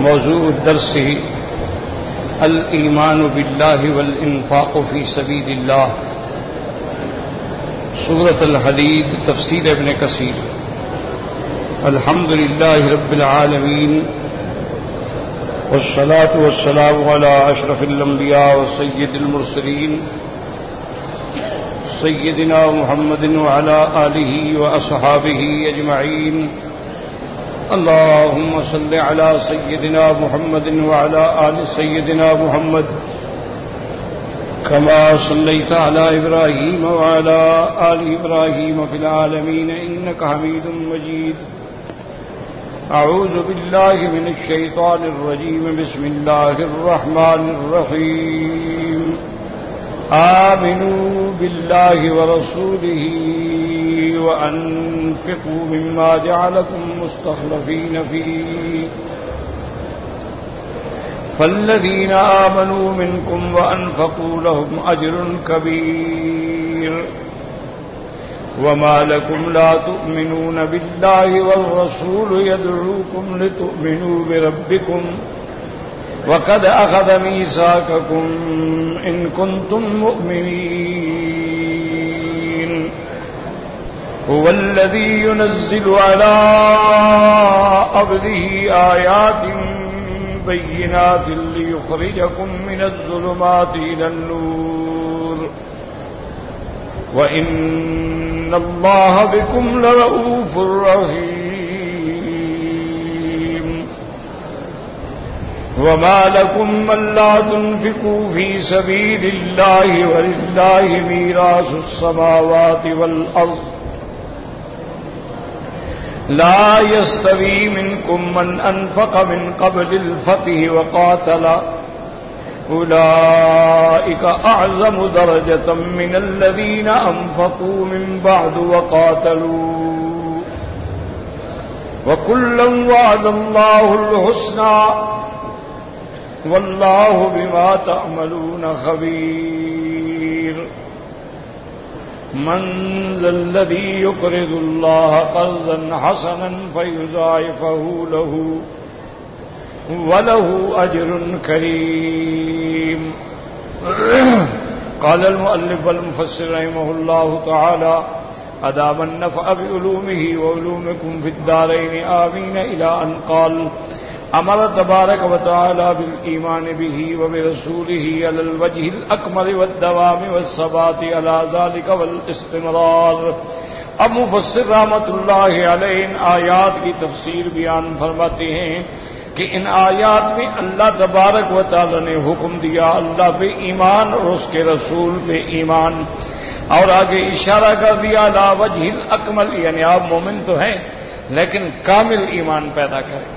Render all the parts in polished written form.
موضوع الدرس الایمان باللہ والانفاق فی سبیل اللہ، سورۃ الحدید، تفسیر ابن کثیر۔ الحمد للہ رب العالمین والصلاة والسلام علی اشرف الانبیاء وسید المرسلین سیدنا محمد وعلى آلہ واصحابہ اجمعین۔ اللهم صل على سيدنا محمد وعلى آل سيدنا محمد كما صليت على إبراهيم وعلى آل إبراهيم في العالمين إنك حميد مجيد۔ أعوذ بالله من الشيطان الرجيم، بسم الله الرحمن الرحيم۔ آمنوا بالله ورسوله وأنفقوا مما جعلكم مستخلفين فيه، فالذين آمنوا منكم وأنفقوا لهم أجر كبير، وما لكم لا تؤمنون بالله والرسول يدعوكم لتؤمنوا بربكم وقد أخذ ميثاقكم إن كنتم مؤمنين، هو الذي ينزل على عبده آيات بينات ليخرجكم من الظلمات إلى النور، وإن الله بكم لرؤوف رحيم۔ وما لكم ألا تنفقوا في سبيل الله ولله ميراث السماوات والأرض، لا يستوي منكم من أنفق من قبل الفتح وقاتل، أولئك أعظم درجة من الذين أنفقوا من بعد وقاتلوا، وكلا وعد الله الحسنى، واللہ بما تعملون خبیر۔ من ذا الذی یقرض اللہ قرضا حسنا فیضاعفہ لہ ولہ اجر کریم۔ قال المؤلف والمفسر رحمہ اللہ تعالی ادام النفع بعلومہ وعلومکم فی الدارین آمین الى ان قال امر تبارک و تعالی بالایمان به وبرسوله علی الوجه الاکمل والدوام والثبات علی ذلك والاستمرار۔ اب مفسر رحمۃ اللہ علیہ ان آیات کی تفسیر بیان فرماتے ہیں کہ ان آیات میں اللہ تبارک و تعالی نے حکم دیا اللہ پہ ایمان اور اس کے رسول پہ ایمان، اور آگے اشارہ کر دیا علی وجه الاکمل، یعنی آپ مومن تو ہیں لیکن کامل ایمان پیدا کریں،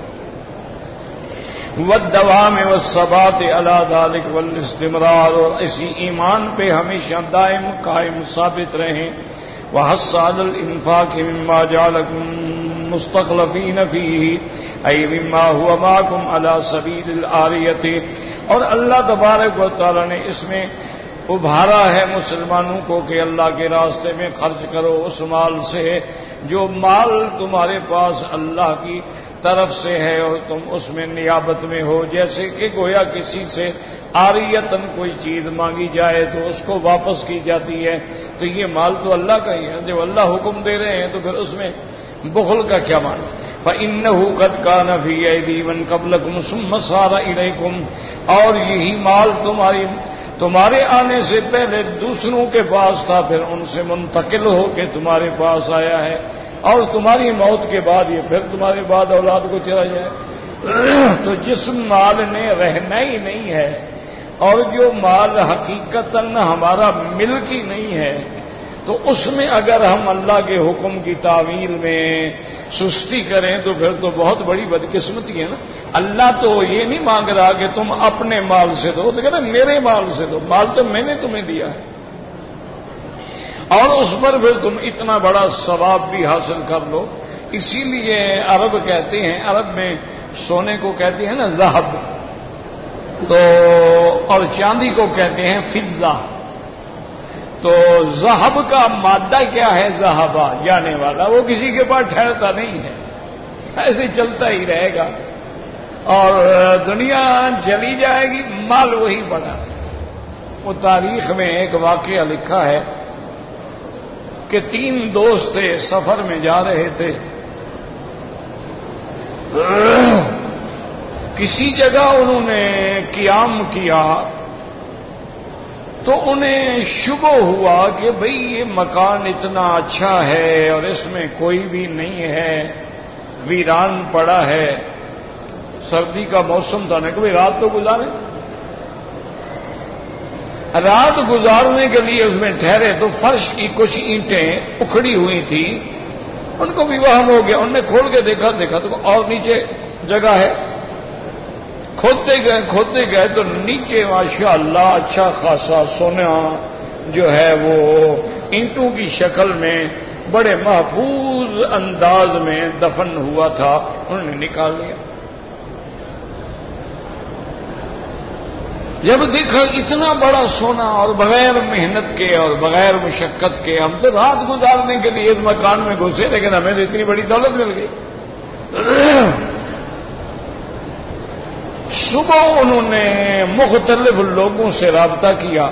والدوام والثبات علی ذلك والاستمرار، اور اسی ایمان پہ ہمیشہ دائم قائم ثابت رہیں، وحث علی الانفاق مما جعلکم مستخلفین فیہ ای مما هو معکم علی سبیل العاریۃ، اور اللہ تبارک و تعالی نے اس میں ابھارا ہے مسلمانوں کو کہ اللہ کے راستے میں خرچ کرو اس مال سے جو مال تمہارے پاس اللہ کی طرف سے ہے اور تم اس میں نیابت میں ہو، جیسے کہ گویا کسی سے عاریتاً کوئی چیز مانگی جائے تو اس کو واپس کی جاتی ہے، تو یہ مال تو اللہ کا ہی ہے، جب اللہ حکم دے رہے ہیں تو پھر اس میں بخل کا کیا معنی؟ فَإِنَّهُ قَدْ كَانَ فِي أَيْدِي مَنْ قَبْلَكُمْ ثُمَّ صَارَ إِلَيْكُمْ، اور یہی مال تمہارے آنے سے پہلے دوسروں کے پاس تھا، پھر ان سے منتقل ہو کے تمہارے پاس آیا ہے، اور تمہاری موت کے بعد یہ پھر تمہارے بعد اولاد کو چلا جائے۔ تو جس مال نے رہنا ہی نہیں ہے اور جو مال حقیقتاً ہمارا ملک ہی نہیں ہے، تو اس میں اگر ہم اللہ کے حکم کی تعمیل میں سستی کریں تو پھر تو بہت بڑی بدقسمتی ہے نا۔ اللہ تو یہ نہیں مانگ رہا کہ تم اپنے مال سے دو، تو کہتا میرے مال سے دو، مال تو میں نے تمہیں دیا ہے، اور اس پر پھر تم اتنا بڑا ثواب بھی حاصل کر لو۔ اسی لیے عرب کہتے ہیں، عرب میں سونے کو کہتے ہیں نا ذہب، تو اور چاندی کو کہتے ہیں فضہ۔ تو ذہب کا مادہ کیا ہے؟ ذہبہ، جانے والا، وہ کسی کے پاس ٹھہرتا نہیں ہے، ایسے چلتا ہی رہے گا۔ اور دنیا چلی جائے گی، مال وہی پڑا ہے۔ وہ تاریخ میں ایک واقعہ لکھا ہے کہ 3 دوست تھے، سفر میں جا رہے تھے، کسی جگہ انہوں نے قیام کیا تو انہیں شبہ ہوا کہ بھئی یہ مکان اتنا اچھا ہے اور اس میں کوئی بھی نہیں ہے، ویران پڑا ہے۔ سردی کا موسم تھا نا کہ بھئی رات تو گزارے، رات گزارنے کے لیے اس میں ٹھہرے تو فرش کی کچھ اینٹیں اکھڑی ہوئی تھی، ان کو بھی وہم ہو گیا، انہوں نے کھول کے دیکھا تو اور نیچے جگہ ہے، کھودتے گئے تو نیچے ماشاءاللہ اچھا خاصا سونا جو ہے وہ اینٹوں کی شکل میں بڑے محفوظ انداز میں دفن ہوا تھا، انہوں نے نکال لیا۔ جب دیکھا اتنا بڑا سونا اور بغیر محنت کے اور بغیر مشقت کے، ہم تو رات گزارنے کے لیے اس مکان میں گھسے لیکن ہمیں تو اتنی بڑی دولت مل گئی۔ صبح انہوں نے مختلف لوگوں سے رابطہ کیا،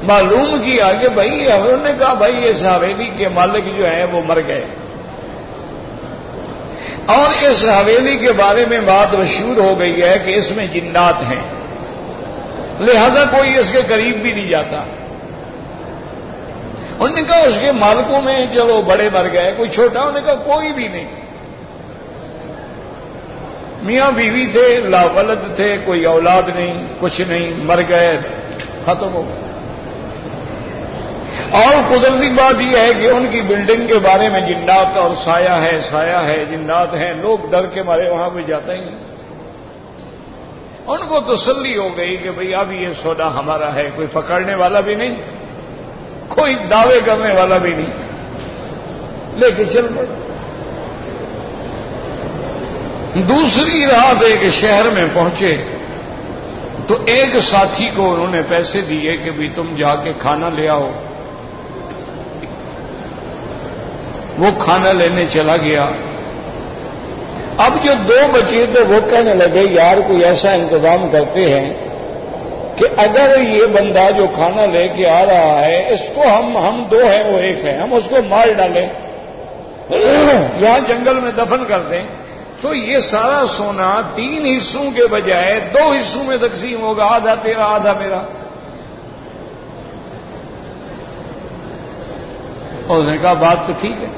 معلوم کیا کہ بھائی، انہوں نے کہا بھائی اس حویلی کے مالک جو ہیں وہ مر گئے، اور اس حویلی کے بارے میں بات مشہور ہو گئی ہے کہ اس میں جنات ہیں، لہذا کوئی اس کے قریب بھی نہیں جاتا۔ انہوں نے کہا اس کے مالکوں میں چلو بڑے مر گئے، کوئی چھوٹا؟ انہوں نے کہا کوئی بھی نہیں، میاں بیوی تھے، لا ولد تھے، کوئی اولاد نہیں، کچھ نہیں، مر گئے، ختم ہو گئے۔ اور قدرتی بات یہ ہے کہ ان کی بلڈنگ کے بارے میں جنات اور سایہ ہے، جنات ہیں، لوگ ڈر کے مارے وہاں پہ جاتا ہی نہیں۔ ان کو تسلی ہو گئی کہ بھئی اب یہ سودا ہمارا ہے، کوئی پکڑنے والا بھی نہیں، کوئی دعوے کرنے والا بھی نہیں، لے کے چل پڑے۔ دوسری رات ایک شہر میں پہنچے تو ایک ساتھی کو انہوں نے پیسے دیے کہ بھی تم جا کے کھانا لے آؤ۔ وہ کھانا لینے چلا گیا۔ اب جو 2 بچے تھے وہ کہنے لگے یار کوئی ایسا انتظام کرتے ہیں کہ اگر یہ بندہ جو کھانا لے کے آ رہا ہے اس کو ہم 2 ہیں وہ 1 ہے، ہم اس کو مار ڈالیں، یہاں جنگل میں دفن کر دیں، تو یہ سارا سونا 3 حصوں کے بجائے 2 حصوں میں تقسیم ہوگا، آدھا تیرا آدھا میرا۔ اور اس نے کہا بات تو ٹھیک ہے۔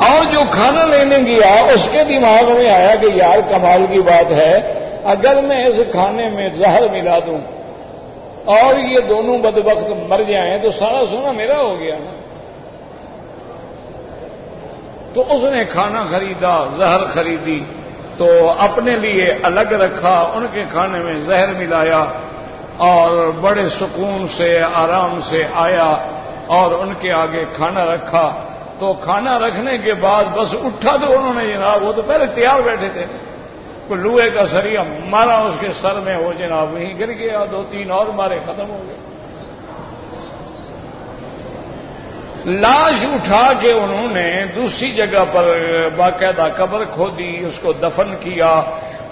اور جو کھانا لینے گیا اس کے دماغ میں آیا کہ یار کمال کی بات ہے، اگر میں اس کھانے میں زہر ملا دوں اور یہ دونوں بدبخت مر جائیں تو سارا سونا میرا ہو گیا نا۔ تو اس نے کھانا خریدا، زہر خریدی، تو اپنے لیے الگ رکھا، ان کے کھانے میں زہر ملایا اور بڑے سکون سے آرام سے آیا اور ان کے آگے کھانا رکھا۔ تو کھانا رکھنے کے بعد بس اٹھا تو انہوں نے جناب، وہ تو پہلے تیار بیٹھے تھے، کوئی لوہے کا سریا مارا اس کے سر میں، وہ جناب وہیں گر گیا، 2-3 اور مارے، ختم ہو گئے۔ لاش اٹھا کے انہوں نے دوسری جگہ پر باقاعدہ قبر کھودی، اس کو دفن کیا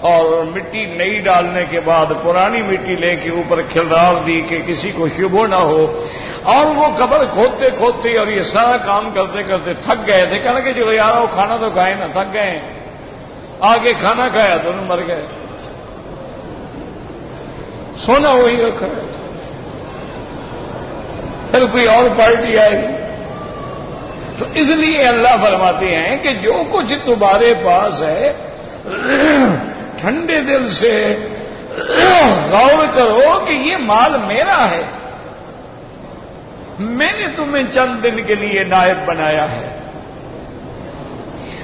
اور مٹی نئی ڈالنے کے بعد پرانی مٹی لے کے اوپر کھلرار دی کہ کسی کو شبہ نہ ہو۔ اور وہ قبر کھودتے کھودتے اور یہ سارا کام کرتے کرتے تھک گئے تھے، کہنے کہ چلو یار وہ کھانا تو کھائے نا، تھک گئے، آگے کھانا کھایا دونوں مر گئے، سونا وہی رکھا ہے، پھر کوئی اور پارٹی آئے گی۔ تو اس لیے اللہ فرماتے ہیں کہ جو کچھ تمہارے پاس ہے ٹھنڈے دل سے غور کرو کہ یہ مال میرا ہے، میں نے تمہیں چند دن کے لیے نائب بنایا ہے،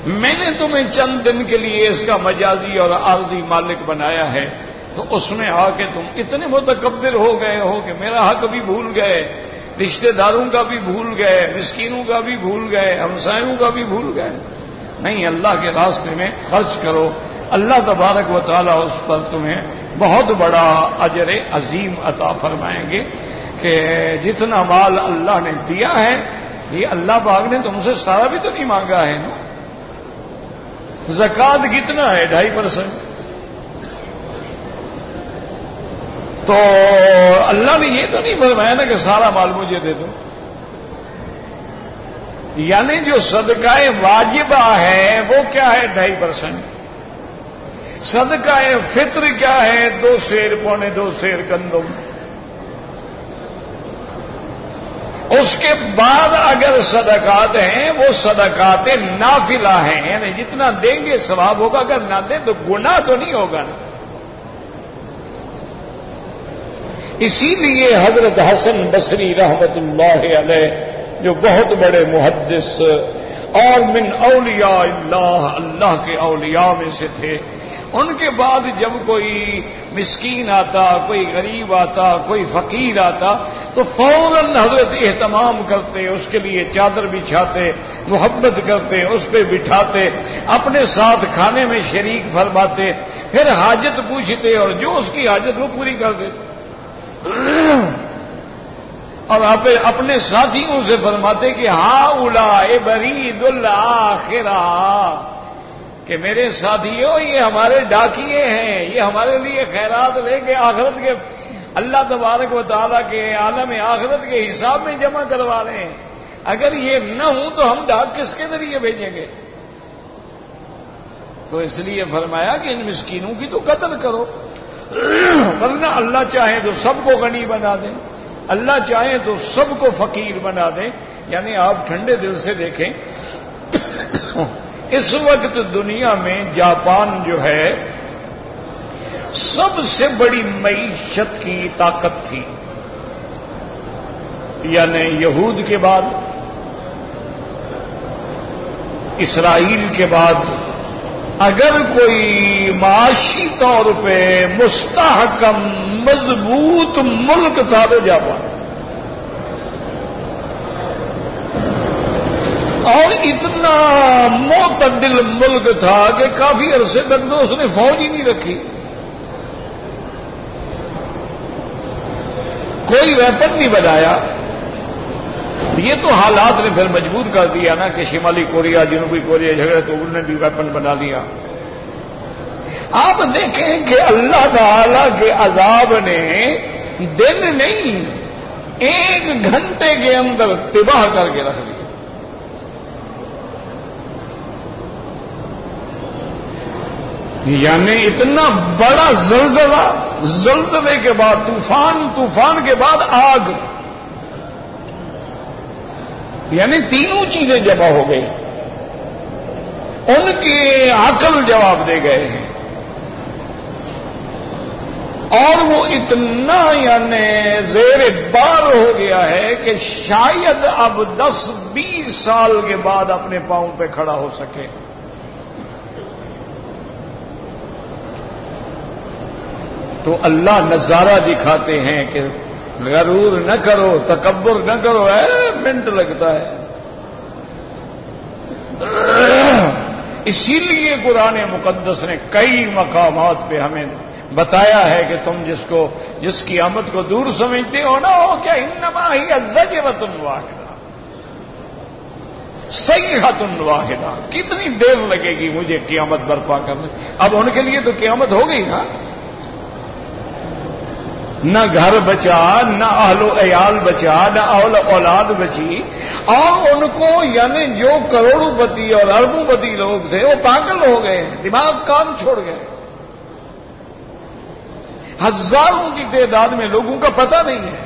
میں نے تمہیں چند دن کے لیے اس کا مجازی اور عارضی مالک بنایا ہے، تو اس میں آ کے تم اتنے متکبر ہو گئے ہو کہ میرا حق بھی بھول گئے، رشتہ داروں کا بھی بھول گئے، مسکینوں کا بھی بھول گئے، ہمسایوں کا بھی بھول گئے۔ نہیں، اللہ کے راستے میں خرچ کرو، اللہ تبارک و تعالیٰ اس پر تمہیں بہت بڑا اجر عظیم عطا فرمائیں گے کہ جتنا مال اللہ نے دیا ہے، یہ اللہ پاک نے تم سے سارا بھی تو نہیں مانگا ہے نا، زکات کتنا ہے؟ 2.5%. تو اللہ نے یہ تو نہیں فرمایا نا کہ سارا مال مجھے دے دو. یعنی جو صدقہ واجبہ ہے وہ کیا ہے؟ 2.5%. صدقہ فطر کیا ہے؟ 2 سیر 2.25 سیر گندم. اس کے بعد اگر صدقات ہیں وہ صدقات نافلہ ہیں، یعنی جتنا دیں گے ثواب ہوگا، اگر نہ دیں تو گناہ تو نہیں ہوگا نا. اسی لیے حضرت حسن بصری رحمت اللہ علیہ جو بہت بڑے محدث اور من اولیاء اللہ، اللہ کے اولیاء میں سے تھے، ان کے بعد جب کوئی مسکین آتا، کوئی غریب آتا، کوئی فقیر آتا تو فوراً حضرت اہتمام کرتے، اس کے لیے چادر بچھاتے، محبت کرتے، اس پہ بٹھاتے، اپنے ساتھ کھانے میں شریک فرماتے، پھر حاجت پوچھتے اور جو اس کی حاجت وہ پوری کر دیتے. اور آپ اپنے ساتھیوں سے فرماتے کہ ہؤلاء برید الآخرہ، کہ میرے ساتھیوں یہ ہمارے ڈاکیے ہیں، یہ ہمارے لیے خیرات لے کے آخرت کے اللہ تبارک و تعالیٰ کے عالم آخرت کے حساب میں جمع کروا رہے ہیں. اگر یہ نہ ہوں تو ہم ڈاک کس کے ذریعے بھیجیں گے؟ تو اس لیے فرمایا کہ ان مسکینوں کی تو قدر کرو، ورنہ اللہ چاہے تو سب کو غنی بنا دیں، اللہ چاہے تو سب کو فقیر بنا دیں. یعنی آپ ٹھنڈے دل سے دیکھیں، اس وقت دنیا میں جاپان جو ہے سب سے بڑی معیشت کی طاقت تھی، یعنی یہود کے بعد، اسرائیل کے بعد اگر کوئی معاشی طور پہ مستحکم مضبوط ملک تھا تو جاپان. اور اتنا معتدل ملک تھا کہ کافی عرصے تک تو اس نے فوج ہی نہیں رکھی، کوئی ویپن نہیں بنایا. یہ تو حالات نے پھر مجبور کر دیا نا کہ شمالی کوریا جنوبی کوریا جھگڑے تو انہوں نے بھی ویپن بنا لیا. آپ دیکھیں کہ اللہ تعالی کے عذاب نے دن نہیں 1 گھنٹے کے اندر تباہ کر کے رکھ دیا. یعنی اتنا بڑا زلزلہ، زلزلے کے بعد طوفان، طوفان کے بعد آگ، یعنی تینوں چیزیں جمع ہو گئی. ان کے عقل جواب دے گئے ہیں، اور وہ اتنا یعنی زیر بار ہو گیا ہے کہ شاید اب 10-20 سال کے بعد اپنے پاؤں پہ کھڑا ہو سکے. تو اللہ نظارہ دکھاتے ہیں کہ غرور نہ کرو، تکبر نہ کرو، منٹ لگتا ہے. اسی لیے قرآن مقدس نے کئی مقامات پہ ہمیں بتایا ہے کہ تم جس کی آمد کو دور سمجھتے ہو نا، ہو کیا انما ہی زجرۃ واحدہ، صیحۃ واحدہ. کتنی دیر لگے گی مجھے قیامت برپا کرنے؟ اب ان کے لیے تو قیامت ہو گئی نا. نہ گھر بچا، نہ اہل و عیال بچا، نہ اولاد بچی، اور ان کو یعنی جو کروڑوں پتی اور اربوں پتی لوگ تھے وہ پاگل ہو گئے، دماغ کام چھوڑ گئے. ہزاروں کی تعداد میں لوگوں کا پتہ نہیں ہے،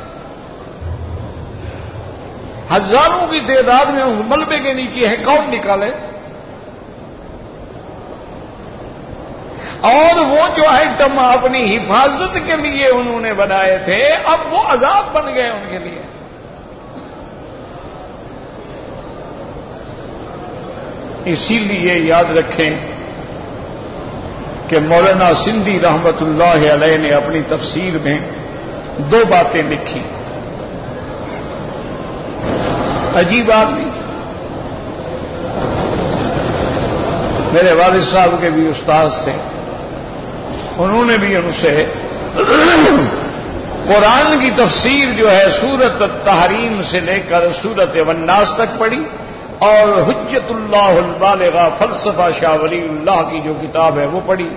ہزاروں کی تعداد میں ملبے کے نیچے ہے، کون نکالے؟ اور وہ جو آئٹم اپنی حفاظت کے لیے انہوں نے بنائے تھے اب وہ عذاب بن گئے ان کے لیے. اسی لیے یاد رکھیں کہ مولانا سندھی رحمت اللہ علیہ نے اپنی تفسیر میں 2 باتیں لکھی. عجیب آدمی تھے، میرے والد صاحب کے بھی استاد تھے، انہوں نے بھی ان سے قرآن کی تفسیر جو ہے سورت التحریم سے لے کر سورت والناس تک پڑھی، اور حجت اللہ البالغہ فلسفہ شاہ ولی اللہ کی جو کتاب ہے وہ پڑھی.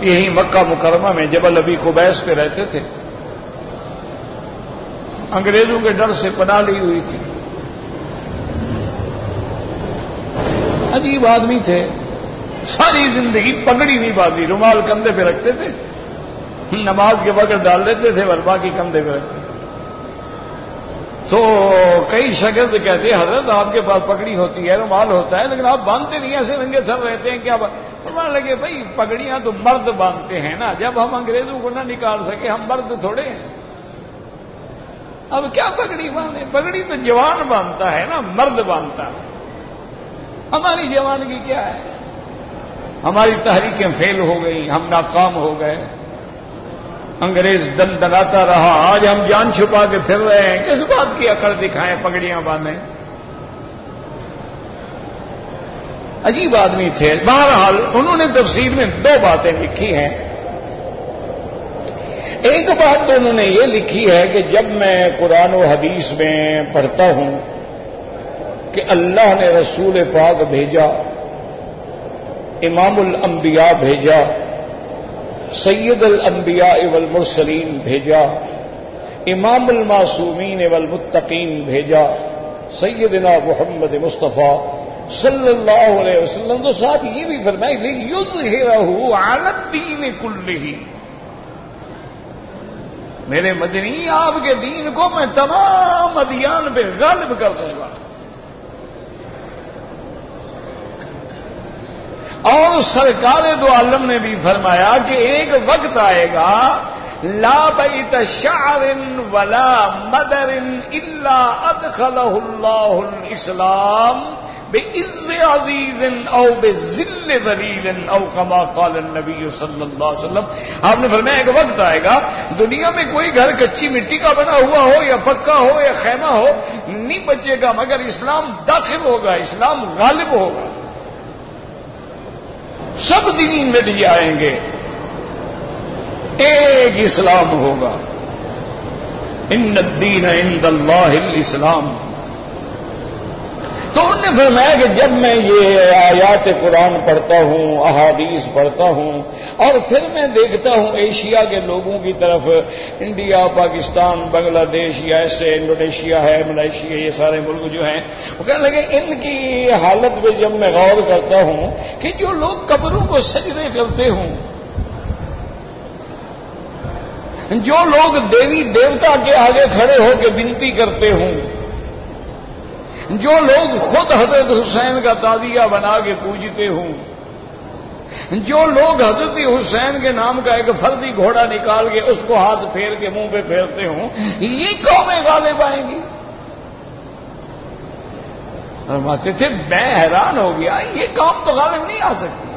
یہی مکہ مکرمہ میں جبل ابی قبیس پہ رہتے تھے. انگریزوں کے ڈر سے پناہ لی ہوئی تھی. عجیب آدمی تھے. ساری زندگی پگڑی نہیں باندھی, رومال کندھے پہ رکھتے تھے, نماز کے وقت ڈال دیتے تھے, وربا کی کندھے پہ رکھتے. تو کئی شاگرد کہتے ہیں حضرت آپ کے پاس پگڑی ہوتی ہے, رومال ہوتا ہے, لیکن آپ باندھتے نہیں, ایسے ننگے سر رہتے ہیں کیا؟ فرمانے لگے بھائی پگڑیاں تو مرد باندھتے ہیں نا, جب ہم انگریزوں کو نہ نکال سکے ہم مرد تھوڑے ہیں, اب کیا پگڑی باندھیں؟ پگڑی تو جوان باندھتا ہے نا, مرد باندھتا ہے. ہماری جوانگی کیا ہے؟ ہماری تحریکیں فیل ہو گئی, ہم ناکام ہو گئے, انگریز دن دناتا رہا, آج ہم جان چھپا کے پھر رہے ہیں. کس بات کی عقل دکھائیں, پگڑیاں باندھیں؟ عجیب آدمی تھے. بہرحال انہوں نے تفسیر میں دو باتیں لکھی ہیں. ایک بات تو انہوں نے یہ لکھی ہے کہ جب میں قرآن و حدیث میں پڑھتا ہوں کہ اللہ نے رسول پاک بھیجا, امام الانبیاء بھیجا, سید الانبیاء والمرسلین بھیجا, امام المعصومین والمتقین بھیجا, سیدنا محمد مصطفیٰ صلی اللہ علیہ وسلم, تو ساتھ یہ بھی فرمائی لِیُظْہِرَہُ عَلَى الدِّینِ کُلِّہ, میرے مدنی آپ کے دین کو میں تمام ادیان پہ غالب کر دوں گا. اور سرکار دو عالم نے بھی فرمایا کہ ایک وقت آئے گا لا بیت شعر ولا مدر الا ادخلہ اللہ الاسلام بعز عزیز او بذل ذلیل او کما قال النبی صلی اللہ علیہ وسلم. آپ نے فرمایا ایک وقت آئے گا دنیا میں کوئی گھر کچی مٹی کا بنا ہوا ہو یا پکا ہو یا خیمہ ہو نہیں بچے گا مگر اسلام داخل ہوگا, اسلام غالب ہوگا, سب دین مٹ جائیں گے, ایک اسلام ہوگا. ان الدین عند اللہ الاسلام. تو انہوں نے فرمایا کہ جب میں یہ آیات قرآن پڑھتا ہوں, احادیث پڑھتا ہوں, اور پھر میں دیکھتا ہوں ایشیا کے لوگوں کی طرف, انڈیا, پاکستان, بنگلہ دیش, یا ایسے انڈونیشیا ہے, ملائیشیا, یہ سارے ملک جو ہیں, وہ کہنے لگے ان کی حالت پہ جب میں غور کرتا ہوں کہ جو لوگ قبروں کو سجدے کرتے ہوں, جو لوگ دیوی دیوتا کے آگے کھڑے ہو کے بنتی کرتے ہوں, جو لوگ خود حضرت حسین کا تعزیہ بنا کے پوجتے ہوں, جو لوگ حضرت حسین کے نام کا ایک فردی گھوڑا نکال کے اس کو ہاتھ پھیر کے منہ پہ پھیرتے ہوں, یہ قومیں غالب آئیں گی. فرماتے تھے میں حیران ہو گیا, یہ قوم تو غالب نہیں آ سکتی,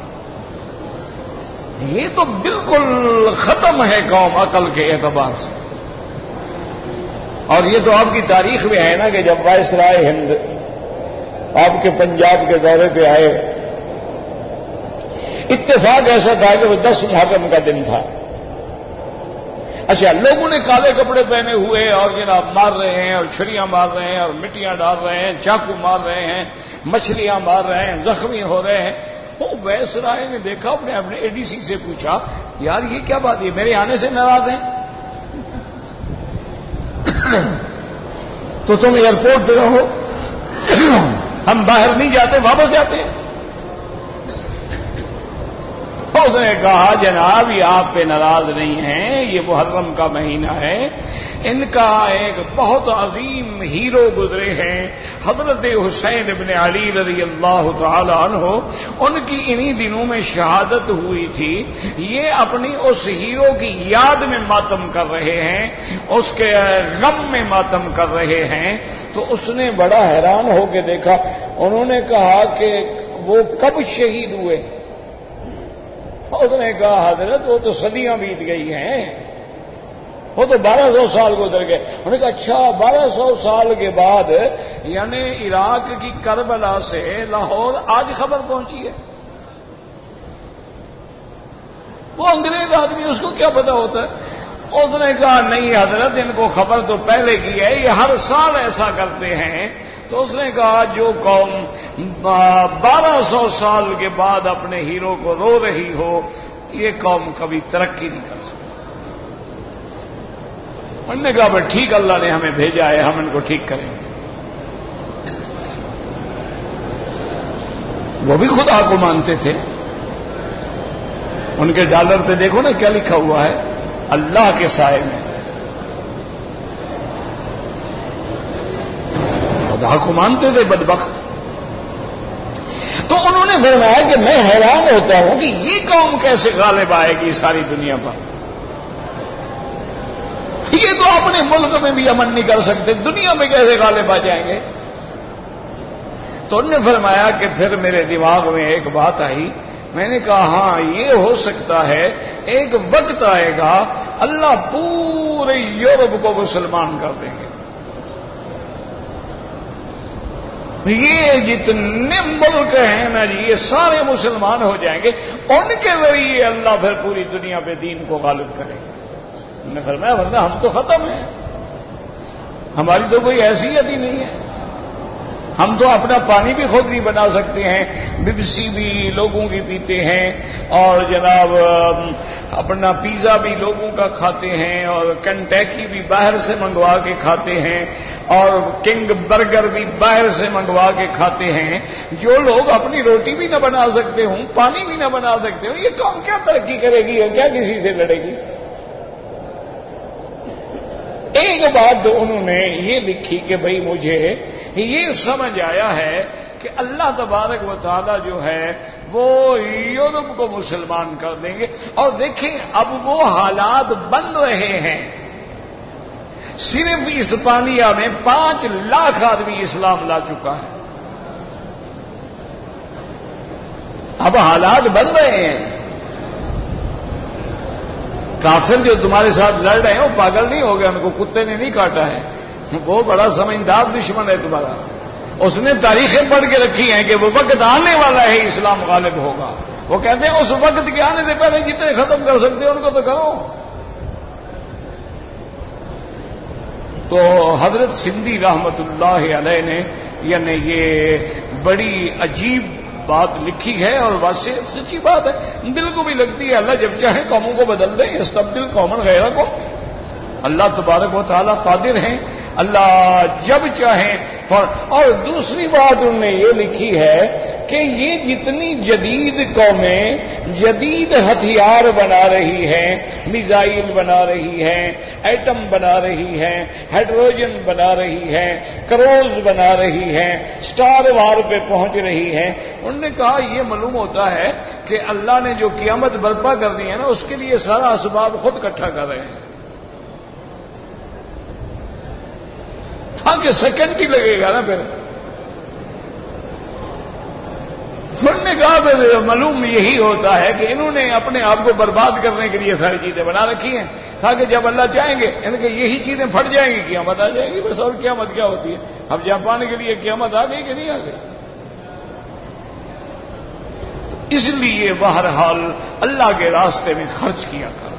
یہ تو بالکل ختم ہے قوم عقل کے اعتبار سے. اور یہ تو آپ کی تاریخ میں ہے نا کہ جب وائسرائے ہند آپ کے پنجاب کے دورے پہ آئے, اتفاق ایسا تھا کہ وہ 10 محرم کا دن تھا. اچھا, لوگوں نے کالے کپڑے پہنے ہوئے اور جناب مار رہے ہیں, اور چھریاں مار رہے ہیں, اور مٹیاں ڈال رہے ہیں, چاقو مار رہے ہیں, مچھلیاں مار رہے ہیں, زخمی ہو رہے ہیں. وہ وائسرائے نے دیکھا, اپنے اے ڈی سی سے پوچھا یار یہ کیا بات ہے, میرے آنے سے ناراض ہیں؟ تو تم ایئرپورٹ پہ رہو, ہم باہر نہیں جاتے, واپس جاتے. اس نے کہا جناب یہ آپ پہ ناراض نہیں ہیں, یہ محرم کا مہینہ ہے, ان کا ایک بہت عظیم ہیرو گزرے ہیں حضرت حسین ابن علی رضی اللہ تعالی عنہ, ان کی انہی دنوں میں شہادت ہوئی تھی, یہ اپنی اس ہیرو کی یاد میں ماتم کر رہے ہیں, اس کے غم میں ماتم کر رہے ہیں. تو اس نے بڑا حیران ہو کے دیکھا. انہوں نے کہا کہ وہ کب شہید ہوئے؟ اس نے کہا حضرت وہ تو صدیاں بیت گئی ہیں, وہ تو 1200 سال گزر گئے. انہوں نے کہا اچھا 1200 سال کے بعد یعنی عراق کی کربلا سے لاہور آج خبر پہنچی ہے. وہ انگریز آدمی اس کو کیا پتا ہوتا ہے. اس نے کہا نہیں حضرت، ان کو خبر تو پہلے کی ہے، یہ ہر سال ایسا کرتے ہیں۔ تو اس نے کہا جو قوم 1200 سال کے بعد اپنے ہیرو کو رو رہی ہو، یہ قوم کبھی ترقی نہیں کر سکتی۔ انہوں نے کہا بھائی ٹھیک، اللہ نے ہمیں بھیجا ہے، ہم ان کو ٹھیک کریں گے۔ وہ بھی خدا کو مانتے تھے۔ ان کے ڈالر پہ دیکھو نا کیا لکھا ہوا ہے، اللہ کے سائے میں۔ خدا کو مانتے تھے بدبخت۔ تو انہوں نے فرمایا کہ میں حیران ہوتا ہوں کہ یہ قوم کیسے غالب آئے گی ساری دنیا پر، یہ تو اپنے ملک میں بھی امن نہیں کر سکتے، دنیا میں کیسے غالب آ جائیں گے؟ تو انہوں نے فرمایا کہ پھر میرے دماغ میں ایک بات آئی، میں نے کہا ہاں یہ ہو سکتا ہے ایک وقت آئے گا اللہ پورے یورپ کو مسلمان کر دیں گے، یہ جتنے ملک ہیں نا جی یہ سارے مسلمان ہو جائیں گے، ان کے ذریعے اللہ پھر پوری دنیا پہ دین کو غالب کرے گا۔ میں نے فرمایا ورنہ ہم تو ختم ہیں، ہماری تو کوئی حیثیت ہی نہیں ہے، ہم تو اپنا پانی بھی خود نہیں بنا سکتے ہیں، بپسی بھی لوگوں کی پیتے ہیں، اور جناب اپنا پیزا بھی لوگوں کا کھاتے ہیں، اور کنٹیکی بھی باہر سے منگوا کے کھاتے ہیں، اور کنگ برگر بھی باہر سے منگوا کے کھاتے ہیں۔ جو لوگ اپنی روٹی بھی نہ بنا سکتے ہوں، پانی بھی نہ بنا سکتے ہوں، یہ قوم کیا ترقی کرے گی اور کیا کسی سے لڑے گی؟ ایک بات تو انہوں نے یہ لکھی کہ بھئی مجھے یہ سمجھ آیا ہے کہ اللہ تبارک و تعالی جو ہے وہ یورپ کو مسلمان کر دیں گے، اور دیکھیں اب وہ حالات بن رہے ہیں۔ صرف اسپانیہ میں 5 لاکھ آدمی اسلام لا چکا ہے، اب حالات بن رہے ہیں۔ کافر جو تمہارے ساتھ لڑ رہے ہیں وہ پاگل نہیں ہو گئے، ان کو کتے نے نہیں کاٹا ہے، وہ بڑا سمجھدار دشمن ہے تمہارا، اس نے تاریخیں پڑھ کے رکھی ہیں کہ وہ وقت آنے والا ہے اسلام غالب ہوگا۔ وہ کہتے ہیں اس وقت کے آنے سے پہلے جتنے ختم کر سکتے ہیں ان کو تو کرو۔ تو حضرت سندھی رحمت اللہ علیہ نے یعنی یہ بڑی عجیب بات لکھی ہے، اور ویسے سچی بات ہے، دل کو بھی لگتی ہے۔ اللہ جب چاہے قوموں کو بدل دے، یستبدل قوما غیرکم، اللہ تبارک و تعالیٰ قادر ہیں، اللہ جب چاہیں اور دوسری بات انہوں نے یہ لکھی ہے کہ یہ جتنی جدید قومیں جدید ہتھیار بنا رہی ہیں، میزائل بنا رہی ہیں، ایٹم بنا رہی ہیں، ہائیڈروجن بنا رہی ہیں، کروز بنا رہی ہیں، سٹار وار پہ پہنچ رہی ہیں، انہوں نے کہا یہ معلوم ہوتا ہے کہ اللہ نے جو قیامت برپا کر دی ہے نا اس کے لیے سارا اسباب خود اکٹھا کر رہے ہیں، کہ سیکنڈ ہی لگے گا نا پھر۔ انہوں نے کہا پھر معلوم یہی ہوتا ہے کہ انہوں نے اپنے آپ کو برباد کرنے کے لیے ساری چیزیں بنا رکھی ہیں، کہا کہ جب اللہ چاہیں گے ان کے یہی چیزیں پھٹ جائیں گی، قیامت آ جائے گی بس۔ اور قیامت کیا ہوتی ہے؟ اب جاپان کے لیے قیامت آ گئی کہ نہیں آ گئی؟ اس لیے بہرحال اللہ کے راستے میں خرچ کیا کرو،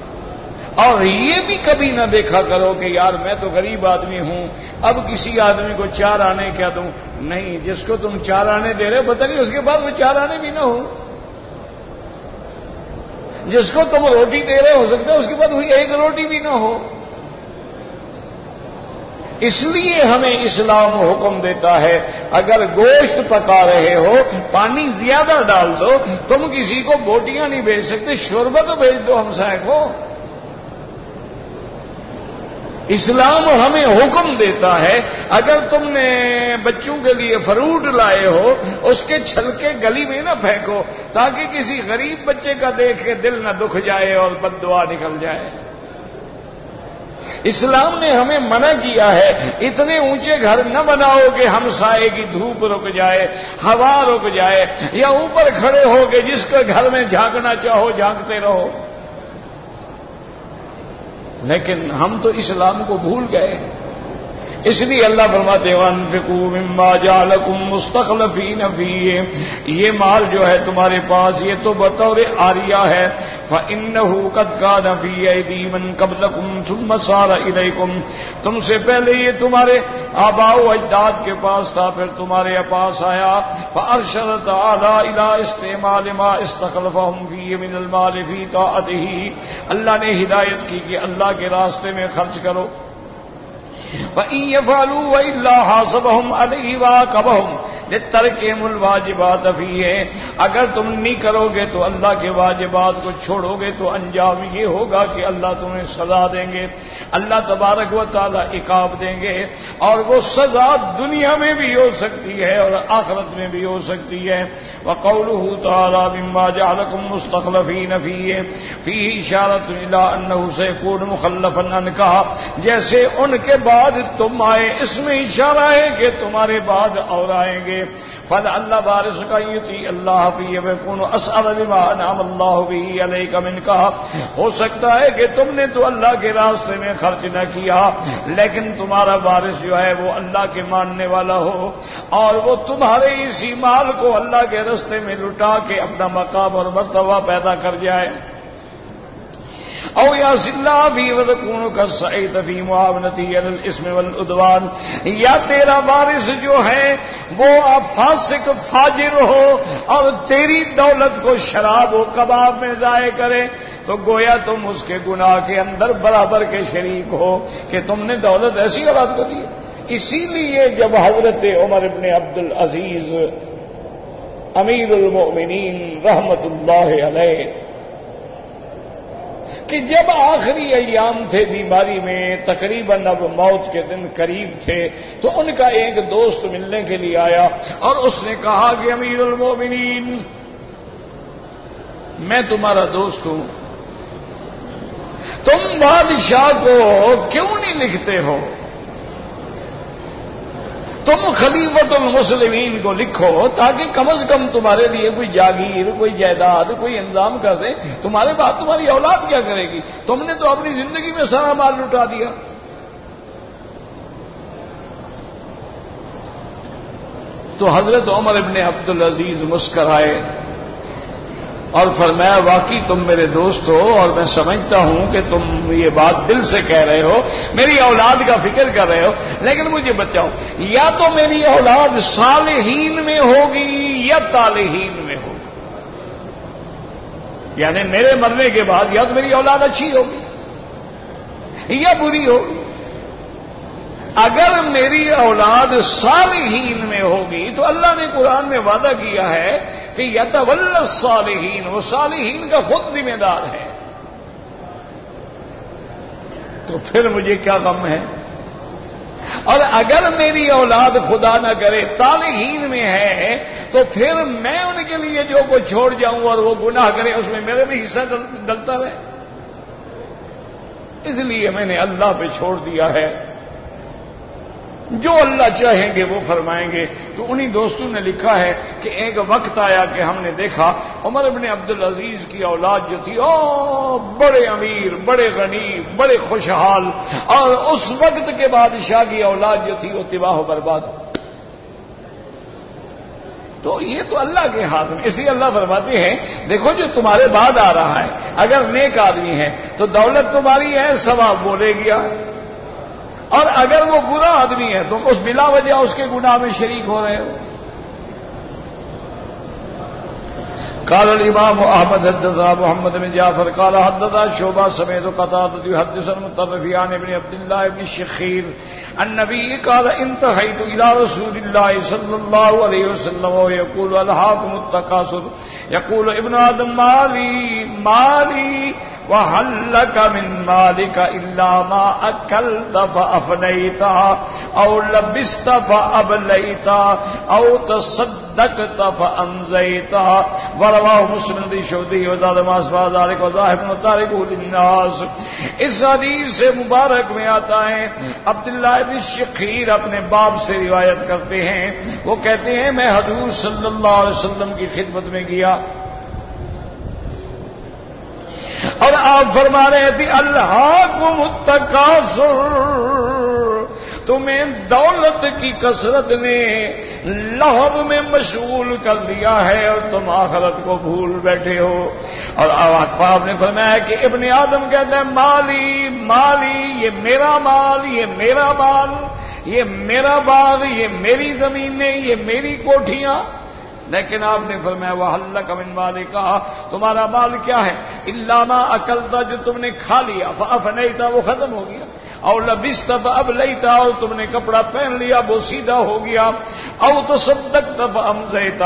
اور یہ بھی کبھی نہ دیکھا کرو کہ یار میں تو غریب آدمی ہوں، اب کسی آدمی کو 4 آنے کیا دوں۔ نہیں، جس کو تم 4 آنے دے رہے ہو پتہ نہیں اس کے بعد وہ 4 آنے بھی نہ ہو، جس کو تم روٹی دے رہے ہو سکتا ہے اس کے بعد وہی 1 روٹی بھی نہ ہو۔ اس لیے ہمیں اسلام حکم دیتا ہے اگر گوشت پکا رہے ہو پانی زیادہ ڈال دو، تم کسی کو بوٹیاں نہیں بھیج سکتے، شوربہ تو بھیج دو ہمسائے کو۔ اسلام ہمیں حکم دیتا ہے اگر تم نے بچوں کے لیے فروٹ لائے ہو اس کے چھلکے گلی میں نہ پھینکو تاکہ کسی غریب بچے کا دیکھ کے دل نہ دکھ جائے اور بد دعا نکل جائے۔ اسلام نے ہمیں منع کیا ہے اتنے اونچے گھر نہ بناؤ کہ ہمسائے کی دھوپ رک جائے، ہوا رک جائے، یا اوپر کھڑے ہو کے جس کے گھر میں جھانکنا چاہو جھانکتے رہو۔ لیکن ہم تو اسلام کو بھول گئے، اس لیے اللہ فرماتے ہیں وَأَنفِقُوا مِمَّا جَعَلَكُم مُّسْتَخْلَفِينَ فِيهِ، یہ مال جو ہے تمہارے پاس یہ تو بطور عاریہ ہے، فإنه قد كان في أيدي من قبلكم ثم صار إليكم، تم سے پہلے یہ تمہارے آباء و اجداد کے پاس تھا، پھر تمہارے پاس آیا۔ فأرشد تعالی إلى استعمال ما استخلفهم فيه من المال في طاعته، اللہ نے ہدایت کی کہ اللہ کے راستے میں خرچ کرو۔ وَإِن يَفْعَلُوا وَإِلَّا حَاسَبَهُمْ عَلَيْهِ وَعَاقَبَهُمْ لِتَرْكِهِمُ الْوَاجِبَاتِ فِيهِ، اگر تم نہیں کرو گے تو اللہ کے واجبات کو چھوڑو گے تو انجام یہ ہوگا کہ اللہ تمہیں سزا دیں گے، اللہ تبارک و تعالی عقاب دیں گے، اور وہ سزا دنیا میں بھی ہو سکتی ہے اور آخرت میں بھی ہو سکتی ہے۔ وَقَوْلُهُ تَعَالَى مِمَّا جَعَلَكُمْ مُسْتَخْلَفِينَ فِيهِ إِشَارَةٌ إِلَىٰ أَنَّهُ سَيَكُونُ مُخَلَّفًا عَنْكَ، جیسے ان کے بعد تم آئے، اس میں اشارہ ہے کہ تمہارے بعد اور آئیں گے۔ فَلَعَلَّ بَارِسُكَ يُطِيعُ اللَّهَ فِيهِ وَيَكُونُ أَسْعَدَ بِمَا أَنْعَمَ اللَّهُ بِهِ عَلَيْكَ مِنْكَ، ہو سکتا ہے کہ تم نے تو اللہ کے راستے میں خرچ نہ کیا، لیکن تمہارا وارث جو ہے وہ اللہ کے ماننے والا ہو، اور وہ تمہارے اسی مال کو اللہ کے راستے میں لٹا کے اپنا مقام اور مرتبہ پیدا کر جائے۔ او یاس اللہ بھی وَتَكُونُ كَالسَّعِیدَ فِی مُعَاوَنَتِهِ عَلَى الْإِثْمِ وَالْعُدْوَانِ، یا تیرا وارث جو ہے وہ فاسق فاجر ہو اور تیری دولت کو شراب و کباب میں ضائع کرے، تو گویا تم اس کے گناہ کے اندر برابر کے شریک ہو کہ تم نے دولت ایسی اولاد کو دی۔ اسی لیے جب حضرت عمر ابن عبد العزیز امیر المؤمنین رحمت اللہ علیہ کہ جب آخری ایام تھے بیماری میں، تقریباً اب موت کے دن قریب تھے، تو ان کا ایک دوست ملنے کے لیے آیا اور اس نے کہا کہ امیر المومنین، میں تمہارا دوست ہوں، تم بادشاہ کو کیوں نہیں لکھتے ہو؟ تم خلیفۃ المسلمین کو لکھو تاکہ کم از کم تمہارے لیے کوئی جاگیر، کوئی جائیداد، کوئی انتظام کر دیں۔ تمہارے بعد تمہاری اولاد کیا کرے گی؟ تم نے تو اپنی زندگی میں سارا مال لٹا دیا۔ تو حضرت عمر ابن عبد العزیز مسکرائے اور فرمایا واقعی تم میرے دوست ہو اور میں سمجھتا ہوں کہ تم یہ بات دل سے کہہ رہے ہو، میری اولاد کا فکر کر رہے ہو، لیکن مجھے بتاؤ یا تو میری اولاد صالحین میں ہوگی یا طالحین میں ہوگی، یعنی میرے مرنے کے بعد یا تو میری اولاد اچھی ہوگی یا بری ہوگی۔ اگر میری اولاد صالحین میں ہوگی تو اللہ نے قرآن میں وعدہ کیا ہے کہ یتولی الصالحین، وہ صالحین کا خود ذمہ دار ہے، تو پھر مجھے کیا غم ہے؟ اور اگر میری اولاد خدا نہ کرے طالحین میں ہے تو پھر میں ان کے لیے جو کچھ چھوڑ جاؤں اور وہ گناہ کرے اس میں میرے بھی حصہ ڈلتا رہے، اس لیے میں نے اللہ پہ چھوڑ دیا ہے، جو اللہ چاہیں گے وہ فرمائیں گے۔ تو انہی دوستوں نے لکھا ہے کہ ایک وقت آیا کہ ہم نے دیکھا عمر ابن عبد العزیز کی اولاد جو تھی بڑے امیر، بڑے غنی، بڑے خوشحال، اور اس وقت کے بادشاہ کی اولاد جو تھی وہ تباہ و برباد۔ تو یہ تو اللہ کے ہاتھ میں، اس لیے اللہ فرماتے ہیں دیکھو جو تمہارے بعد آ رہا ہے اگر نیک آدمی ہے تو دولت تمہاری ہے، ثواب بولے گیا، اور اگر وہ برا آدمی ہے تو اس بلا وجہ اس کے گناہ میں شریک ہو رہے ہو۔ قال الامام احمد حدثنا محمد بن جعفر قال حدثنا شعبہ سمیت قتادہ يحدث المطرفی عن ابن عبد الله بن شخیر النبي قال انتهيت الى رسول الله صلى الله عليه وسلم ويقول الهاكم التكاثر يقول ابن آدم مالي وهل لك من مالك إلا ما أكلت فأفنيت أو لبست فأبليت أو تصدقت فأمزيت۔ ورواه مسلم الشودي وزاد ما أسفى ذلك وذاهب وتاركه للناس۔ اس حدیث سے مبارک میں آتا ہے عبداللہ بن شخیر اپنے باپ سے روایت کرتے ہیں، وہ کہتے ہیں میں حضور صلی اللہ علیہ وسلم کی خدمت میں گیا اور آپ فرما رہے تھے الہاکم التکاثر، تمہیں دولت کی کثرت نے لہو میں مشغول کر دیا ہے اور تم آخرت کو بھول بیٹھے ہو. اور آپ نے فرمایا کہ ابن آدم کہتا ہے مالی مالی، یہ میرا مال، یہ میرا مال، یہ میرا باغ، یہ میری زمینیں، یہ میری کوٹھیاں. لیکن آپ نے فرمایا وَحَلَّكَ مِن مَالِكَ، تمہارا مال کیا ہے؟ إِلَّا مَا أَكَلْتَ، جو تم نے کھا لیا، فَأَفْنَيْتَ، وہ ختم ہو گیا. اور لبست فأبلیت، اور تم نے کپڑا پہن لیا وہ سیدھا ہو گیا. او تصدقت فأمضیت،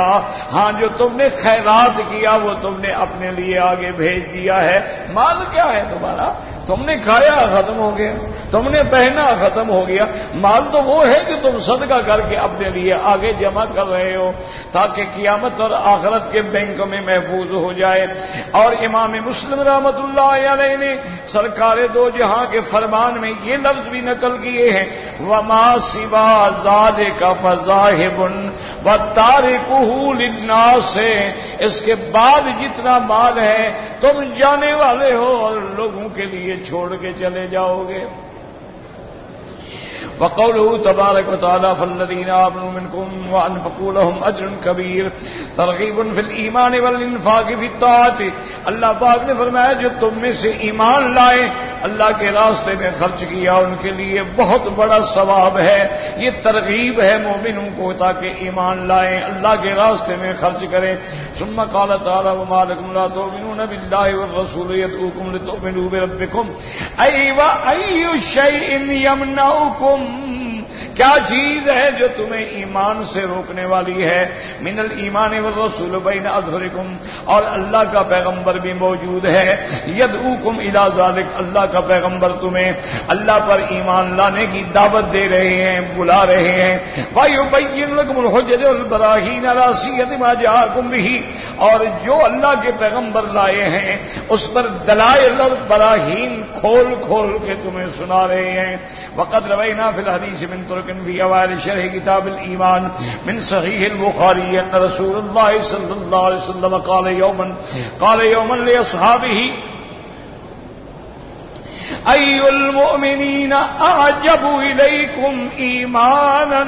ہاں جو تم نے خیرات کیا وہ تم نے اپنے لیے آگے بھیج دیا ہے. مال کیا ہے تمہارا؟ تم نے کھایا ختم ہو گیا، تم نے پہنا ختم ہو گیا. مال تو وہ ہے کہ تم صدقہ کر کے اپنے لیے آگے جمع کر رہے ہو تاکہ قیامت اور آخرت کے بینک میں محفوظ ہو جائے. اور امام مسلم رحمۃ اللہ علیہ نے سرکار دو جہاں کے فرمان میں یہ لفظ بھی نقل کیے ہیں وَمَا سِوَا ذَلِكَ فَذَاهِبٌ وَتَارِكُهُ لِلنَّاسِ، اس کے بعد جتنا مال ہے تم جانے والے ہو اور لوگوں کے لیے چھوڑ کے چلے جاؤ گے. وقوله تبارک وتعالی فالذین آمنوا منکم وانفقوا لهم اجر کبیر، ترغیب فی الایمان والانفاق فی الطاعۃ. اللہ پاک نے فرمایا جو تم میں سے ایمان لائے، اللہ کے راستے میں خرچ کیا، ان کے لیے بہت بڑا ثواب ہے. یہ ترغیب ہے مومنوں کو تاکہ ایمان لائیں، اللہ کے راستے میں خرچ کریں. ثم قال تعالی وما لكم لا تؤمنون بالله والرسول يدعوكم لتؤمنوا بربكم أي شيء يمنعكم، کیا چیز ہے جو تمہیں ایمان سے روکنے والی ہے؟ من الایمان والرسول بین اظہرکم، اور اللہ کا پیغمبر بھی موجود ہے. یدعوکم الی ذلک، اللہ کا پیغمبر تمہیں اللہ پر ایمان لانے کی دعوت دے رہے ہیں، بلا رہے ہیں. وَيُبَيِّنُ لَكُمُ الْحُجَّةَ وَالْبَرَاهِينَ عَلَىٰ صِيَغَةِ مَا جَاءَكُم بِهِ، اور جو اللہ کے پیغمبر لائے ہیں اس پر دلائل اور براہین کھول کھول کے تمہیں سنا رہے ہیں. وَقَدْ رَوَيْنَا فِي الْحَدِيثِ مِن طُرُقٍ في أوائل شرح كتاب الإيمان من صحيح البخاري أن رسول الله صلى الله عليه وسلم قال يوما لأصحابه أي المؤمنين أعجب إليكم إيمانا.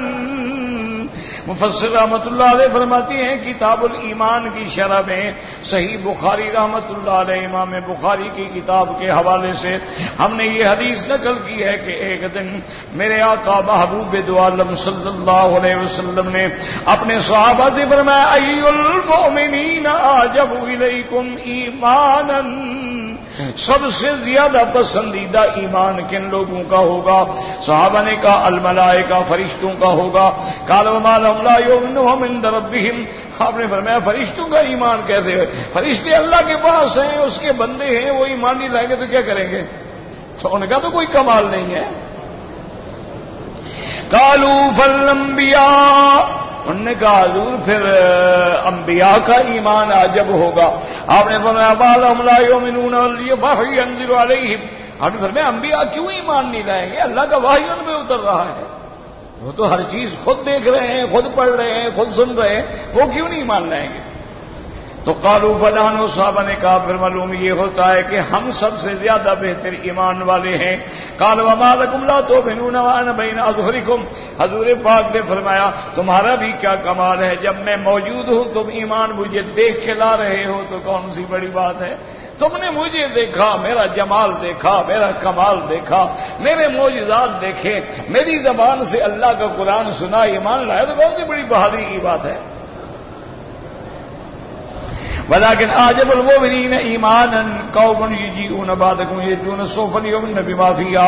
مفسر رحمۃ اللہ علیہ فرماتی ہیں کتاب الایمان کی شرح میں صحیح بخاری رحمۃ اللہ علیہ امام بخاری کی کتاب کے حوالے سے ہم نے یہ حدیث نقل کی ہے کہ ایک دن میرے آقا محبوب دو عالم صلی اللہ علیہ وسلم نے اپنے صحابہ سے فرمایا ای المؤمنین اعجب الیکم ایمانا، سب سے زیادہ پسندیدہ ایمان کن لوگوں کا ہوگا؟ صحابہ نے کہا الملائکہ، فرشتوں کا ہوگا. قال وما لهم لا يؤمنون عند ربهم، آپ نے فرمایا فرشتوں کا ایمان کیسے ہے؟ فرشتے اللہ کے پاس ہیں، اس کے بندے ہیں، وہ ایمان نہیں لائیں گے تو کیا کریں گے؟ تو ان کا تو کوئی کمال نہیں ہے. قالوا فالانبیاء، انہوں نے کہا حضور پھر انبیاء کا ایمان عجب ہوگا. آپ نے فرمایا وَلَهُمْ لَا يُؤْمِنُونَ وَالْوَحْيُ يَنزِلُ عَلَيْهِمْ، آپ نے فرمایا انبیاء کیوں ایمان نہیں لائیں گے؟ اللہ کا وحی ان پہ اتر رہا ہے، وہ تو ہر چیز خود دیکھ رہے ہیں، خود پڑھ رہے ہیں، خود سن رہے ہیں، وہ کیوں نہیں ایمان لائیں گے؟ تو قالوا فلان، صحابہ نے کہا پھر معلوم یہ ہوتا ہے کہ ہم سب سے زیادہ بہتر ایمان والے ہیں. قال وما لكم لا تؤمنون وانا بين اظهركم، حضور پاک نے فرمایا تمہارا بھی کیا کمال ہے، جب میں موجود ہوں تم ایمان مجھے دیکھ کے لا رہے ہو تو کون سی بڑی بات ہے؟ تم نے مجھے دیکھا، میرا جمال دیکھا، میرا کمال دیکھا، میرے معجزات دیکھے، میری زبان سے اللہ کا قرآن سنا، ایمان لایا تو کون سی بڑی بہادری کی بات ہے؟ ولكن اعجب المؤمنین ایمانا قوم یجیئون بعدکم یجون صوفا یؤمنون بما فیہا.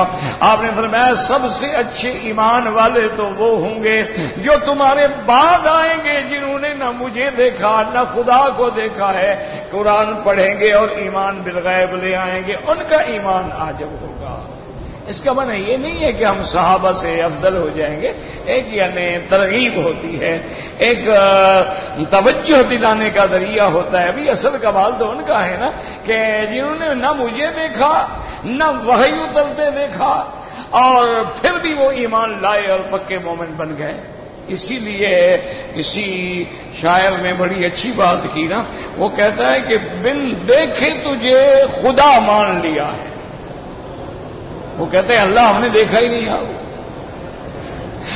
آپ نے فرمایا سب سے اچھے ایمان والے تو وہ ہوں گے جو تمہارے بعد آئیں گے، جنہوں نے نہ مجھے دیکھا نہ خدا کو دیکھا ہے، قرآن پڑھیں گے اور ایمان بالغیب لے آئیں گے، ان کا ایمان عجب ہوگا. اس کا معنی یہ نہیں ہے کہ ہم صحابہ سے افضل ہو جائیں گے، ایک یعنی ترغیب ہوتی ہے، ایک توجہ دلانے کا ذریعہ ہوتا ہے. ابھی اصل کمال تو ان کا ہے نا کہ جنہوں نے نہ مجھے دیکھا نہ وحی اترتے دیکھا اور پھر بھی وہ ایمان لائے اور پکے مومن بن گئے. اسی لیے کسی شاعر نے بڑی اچھی بات کی نا، وہ کہتا ہے کہ بن دیکھے تجھے خدا مان لیا ہے. وہ کہتے ہیں اللہ ہم نے دیکھا ہی نہیں.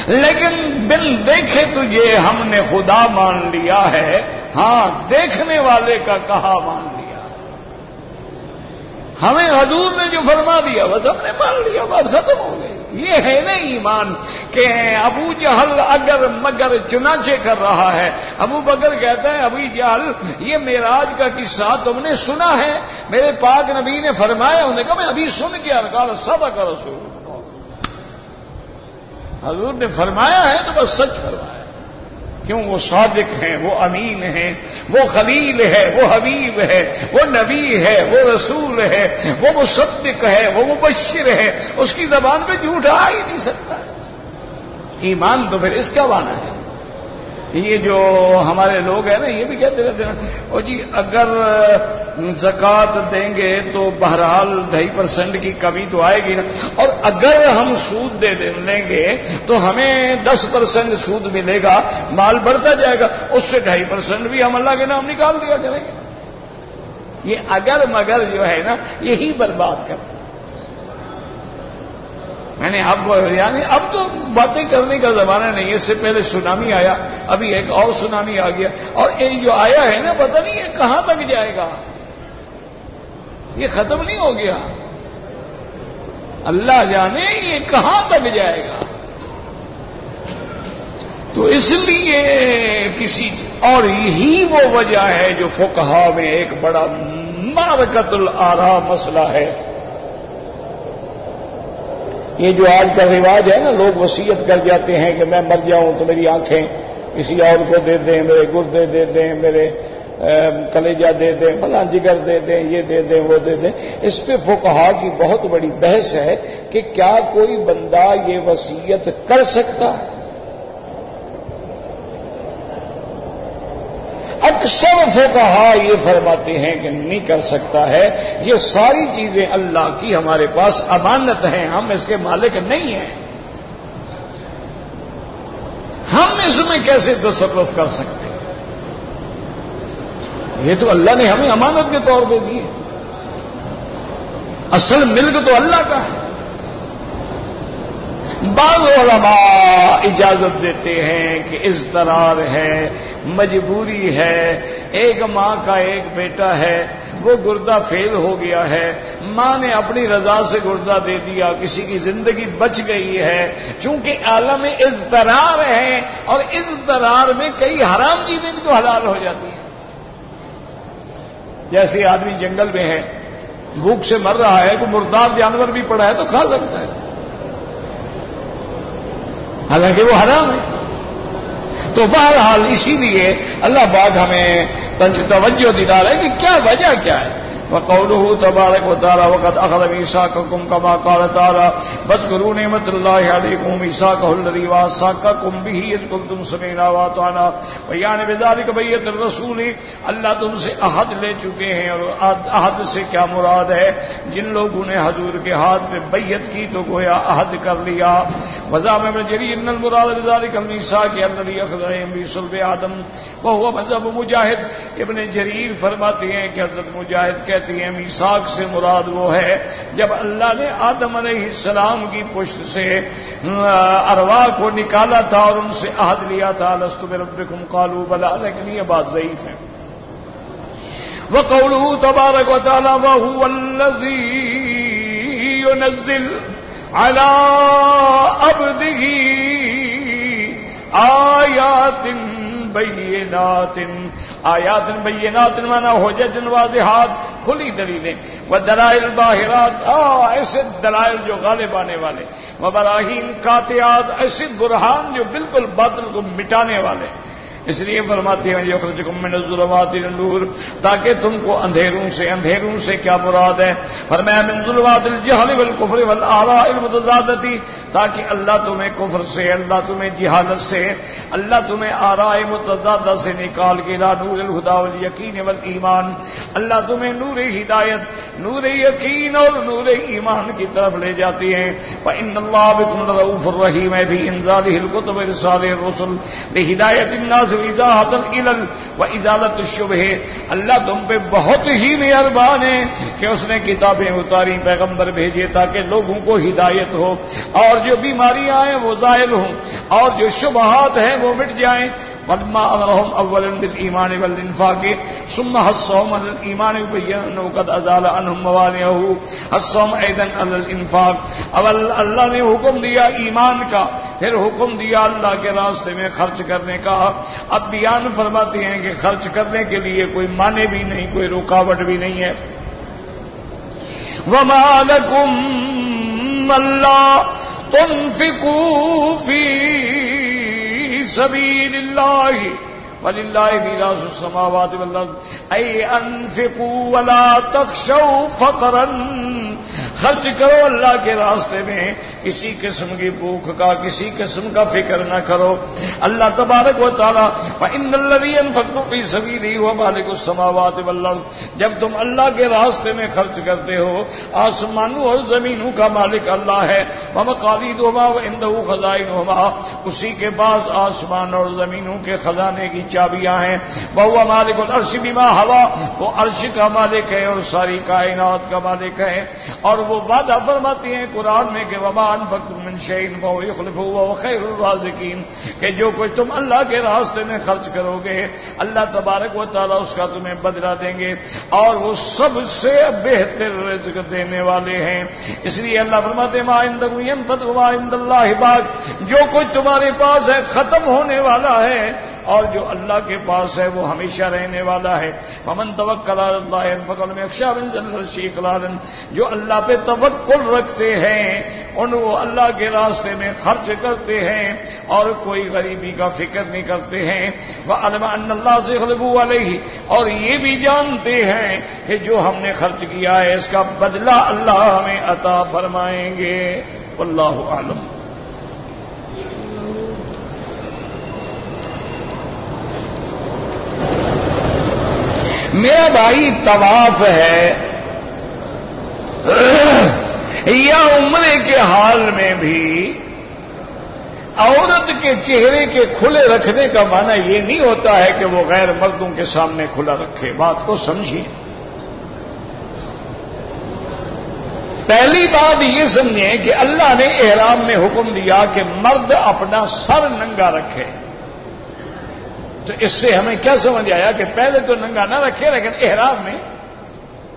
لیکن بن دیکھے تجھے ہم نے خدا مان لیا ہے، ہاں دیکھنے والے کا کہا مان لیا، ہمیں حضور نے جو فرما دیا بس ہم نے مان لیا، بات ختم ہو گئی۔ یہ ہے نا ایمان کہ ابو جہل اگر مگر چنانچہ کر رہا ہے، ابو بکر کہتا ہے ابو جہل یہ معراج کا قصہ تم نے سنا ہے، میرے پاک نبی نے فرمایا، انہوں نے کہا میں ابھی سن گیا، قال صدق رسول اللہ، حضور نے فرمایا ہے تو بس سچ فرمایا، کیوں وہ صادق ہیں، وہ امین ہیں، وہ خلیل ہے، وہ حبیب ہے، وہ نبی ہے، وہ رسول ہے، وہ مصدق ہے، وہ مبشر ہے، اس کی زبان پہ جھوٹ آ ہی نہیں سکتا۔ ایمان تو پھر اس کا معنی ہے۔ یہ جو ہمارے لوگ ہیں نا یہ بھی کہتے رہتے ہیں اور جی اگر زکوٰۃ دیں گے تو بہرحال 2.5% کی کمی تو آئے گی نا، اور اگر ہم سود لیں گے تو ہمیں 10% سود ملے گا، مال بڑھتا جائے گا، اس سے 2.5% بھی ہم اللہ کے نام نکال دیا کریں گے۔ یہ اگر مگر جو ہے نا یہی برباد کر، میں نے آپ کو یعنی اب تو باتیں کرنے کا زمانہ نہیں ہے، اس سے پہلے سونامی آیا، ابھی ایک اور سونامی آ گیا، اور یہ جو آیا ہے نا پتہ نہیں یہ کہاں تک جائے گا، یہ ختم نہیں ہو گیا، اللہ جانے یہ کہاں تک جائے گا۔ تو اس لیے کسی اور یہی وہ وجہ ہے جو فقہا میں ایک بڑا معرکۃ الآراء مسئلہ ہے۔ یہ جو آج کا رواج ہے نا، لوگ وصیت کر جاتے ہیں کہ میں مر جاؤں تو میری آنکھیں کسی اور کو دے دیں، میرے گردے دے دیں، میرے کلیجہ دے دیں، فلاں جگر دے دیں، یہ دے دیں، وہ دے دیں، اس پہ فقہا کی بہت بڑی بحث ہے کہ کیا کوئی بندہ یہ وصیت کر سکتا ہے؟ اکثر فقہا یہ فرماتے ہیں کہ نہیں کر سکتا ہے، یہ ساری چیزیں اللہ کی ہمارے پاس امانت ہیں، ہم اس کے مالک نہیں ہیں، ہم اس میں کیسے تصرف کر سکتے ہیں؟ یہ تو اللہ نے ہمیں امانت کے طور پہ دی ہے، اصل ملک تو اللہ کا ہے۔ بعض علماء اجازت دیتے ہیں کہ اضطرار ہے، مجبوری ہے، ایک ماں کا ایک بیٹا ہے، وہ گردہ فیل ہو گیا ہے، ماں نے اپنی رضا سے گردہ دے دیا، کسی کی زندگی بچ گئی ہے، چونکہ عالم اضطرار ہے، اور اضطرار میں کئی حرام چیزیں بھی تو حلال ہو جاتی ہیں۔ جیسے آدمی جنگل میں ہے، بھوک سے مر رہا ہے، کوئی مردار جانور بھی پڑا ہے تو کھا سکتا ہے، حالانکہ وہ حرام ہے۔ تو بہرحال اسی لیے اللہ پاک ہمیں توجہ دلا رہا ہے کہ کیا وجہ کیا ہے۔ وقوله تبارک وتعالى وقد اخذ ميثاقكم كما قال تعالى واذكروا نعمة الله عليكم ميثاقه الذي واثقكم به اذ قلتم سمعنا واطعنا ويعني بذلك بيت الرسول، اللہ تم سے عہد لے چکے ہیں، اور عہد سے کیا مراد ہے؟ جن لوگوں نے حضور کے ہاتھ پہ بیعت کی تو گویا عہد کر لیا۔ وزعم ابن جرير ان المراد بذلك الميثاق الذي اخذه بصلب آدم وهو مذهب مجاہد۔ ابن جریر فرماتے ہیں کہ حضرت مجاہد کہتی ہیں میثاق سے مراد وہ ہے جب اللہ نے آدم علیہ السلام کی پشت سے ارواح کو نکالا تھا اور ان سے عہد لیا تھا، لست بربکم قالوا بلی، لیکن یہ بات ضعیف ہے۔ وقوله تبارک وتعالی وهو الذی ينزل على عبده آیات بینات مانا حجت واضحات، کھلی دلیلیں، ودلائل باہرات، ایسے دلائل جو غالب آنے والے، وبراہین قاطعات، ایسے برہان جو بالکل باطل کو مٹانے والے۔ اس لیے فرماتے ہیں یخرجکم من الظلمات الى النور، تاکہ تم کو اندھیروں سے کیا مراد ہے؟ فرمایا من ظلمات الجہل والکفر والاراء المتضادۃ، تاکہ اللہ تمہیں کفر سے، اللہ تمہیں جہالت سے، اللہ تمہیں آرائے متضادہ سے نکال کے لا نور الہدی والیقین والایمان، اللہ تمہیں نور ہدایت، نور یقین اور نور ایمان کی طرف لے جاتی ہیں۔ وَإِنَّ اللَّهَ بِكُمْ لَرَءُوفٌ رَحِيمٌ فِي إِنزَالِهِ الْكُتُبِ وَإِرْسَالِهِ الرُّسُلِ لِهِدَایَةِ النَّاسِ وَإِزَاحَةِ الْعِلَلِ وَإِزَالَةِ الشُّبْهِ، اللہ تم پہ بہت ہی مہربان ہے کہ اس نے کتابیں اتاری، پیغمبر بھیجے تاکہ لوگوں کو ہدایت ہو اور جو بیماریاں ہیں وہ زائل ہوں اور جو شبہات ہیں وہ مٹ جائیں۔ وَلَمَّا أَمَرَهُمْ أَوَّلًا بِالْإِيمَانِ وَالْإِنفَاقِ ثُمَّ حَثَّهُمْ عَلَى الْإِيمَانِ يُبَيِّنُ أَنَّهُ قَدْ أَزَالَ عَنْهُمْ مَوَانِعَهُ حَثَّهُمْ أَيْضًا عَلَى الْإِنفَاقِ۔ اول اللہ نے حکم دیا ایمان کا، پھر حکم دیا اللہ کے راستے میں خرچ کرنے کا۔ اب بیان فرماتے ہیں کہ خرچ کرنے کے لیے کوئی مانع بھی نہیں، کوئی رکاوٹ بھی نہیں ہے۔ وَمَا لَكُمْ أَلَّا تُنْفِقُوا فِي سبيل الله ولله ميراث السماوات والارض اي انفقوا ولا تخشوا فقرا، خرچ کرو اللہ کے راستے میں، کسی قسم کی بھوک کا، کسی قسم کا فکر نہ کرو۔ اللہ تبارک و تعالی فإن الذي ينفق في سبيله هو مالك السماوات والارض، جب تم اللہ کے راستے میں خرچ کرتے ہو آسمانوں اور زمینوں کا مالک اللہ ہے۔ ومقاليدهما وعنده خزائنهما، اسی کے پاس آسمان اور زمینوں کے خزانے کی چابیاں ہیں۔ وهو مالك العرش بما هوى، وہ عرش کا مالک ہے اور ساری کائنات کا مالک ہے۔ اور وہ وعدہ فرماتی ہیں قرآن میں کہ وما انفقتم من شيء فهو يخلفه وهو خير الرازقين، کہ جو کچھ تم اللہ کے راستے میں خرچ کرو گے اللہ تبارک و تعالیٰ اس کا تمہیں بدلہ دیں گے اور وہ سب سے بہتر رزق دینے والے ہیں۔ اس لیے اللہ فرماتے ہیں ما عندکم ينفد وما عند الله باق، جو کچھ تمہارے پاس ہے ختم ہونے والا ہے اور جو اللہ کے پاس ہے وہ ہمیشہ رہنے والا ہے۔ فمن توکل علی اللہ فقد یخشی من ذل اقلالا، جو اللہ پہ توکل رکھتے ہیں ان وہ اللہ کے راستے میں خرچ کرتے ہیں اور کوئی غریبی کا فکر نہیں کرتے ہیں۔ وعلم ان اللہ سيخلف علیہ، اور یہ بھی جانتے ہیں کہ جو ہم نے خرچ کیا ہے اس کا بدلہ اللہ ہمیں عطا فرمائیں گے۔ واللہ اعلم۔ میرا بھائی طواف ہے یا عمرے کے حال میں بھی عورت کے چہرے کے کھلے رکھنے کا معنی یہ نہیں ہوتا ہے کہ وہ غیر مردوں کے سامنے کھلا رکھے۔ بات کو سمجھیے۔ پہلی بات یہ سمجھیں کہ اللہ نے احرام میں حکم دیا کہ مرد اپنا سر ننگا رکھے، تو اس سے ہمیں کیا سمجھ آیا کہ پہلے تو ننگا نہ رکھے، لیکن احرام میں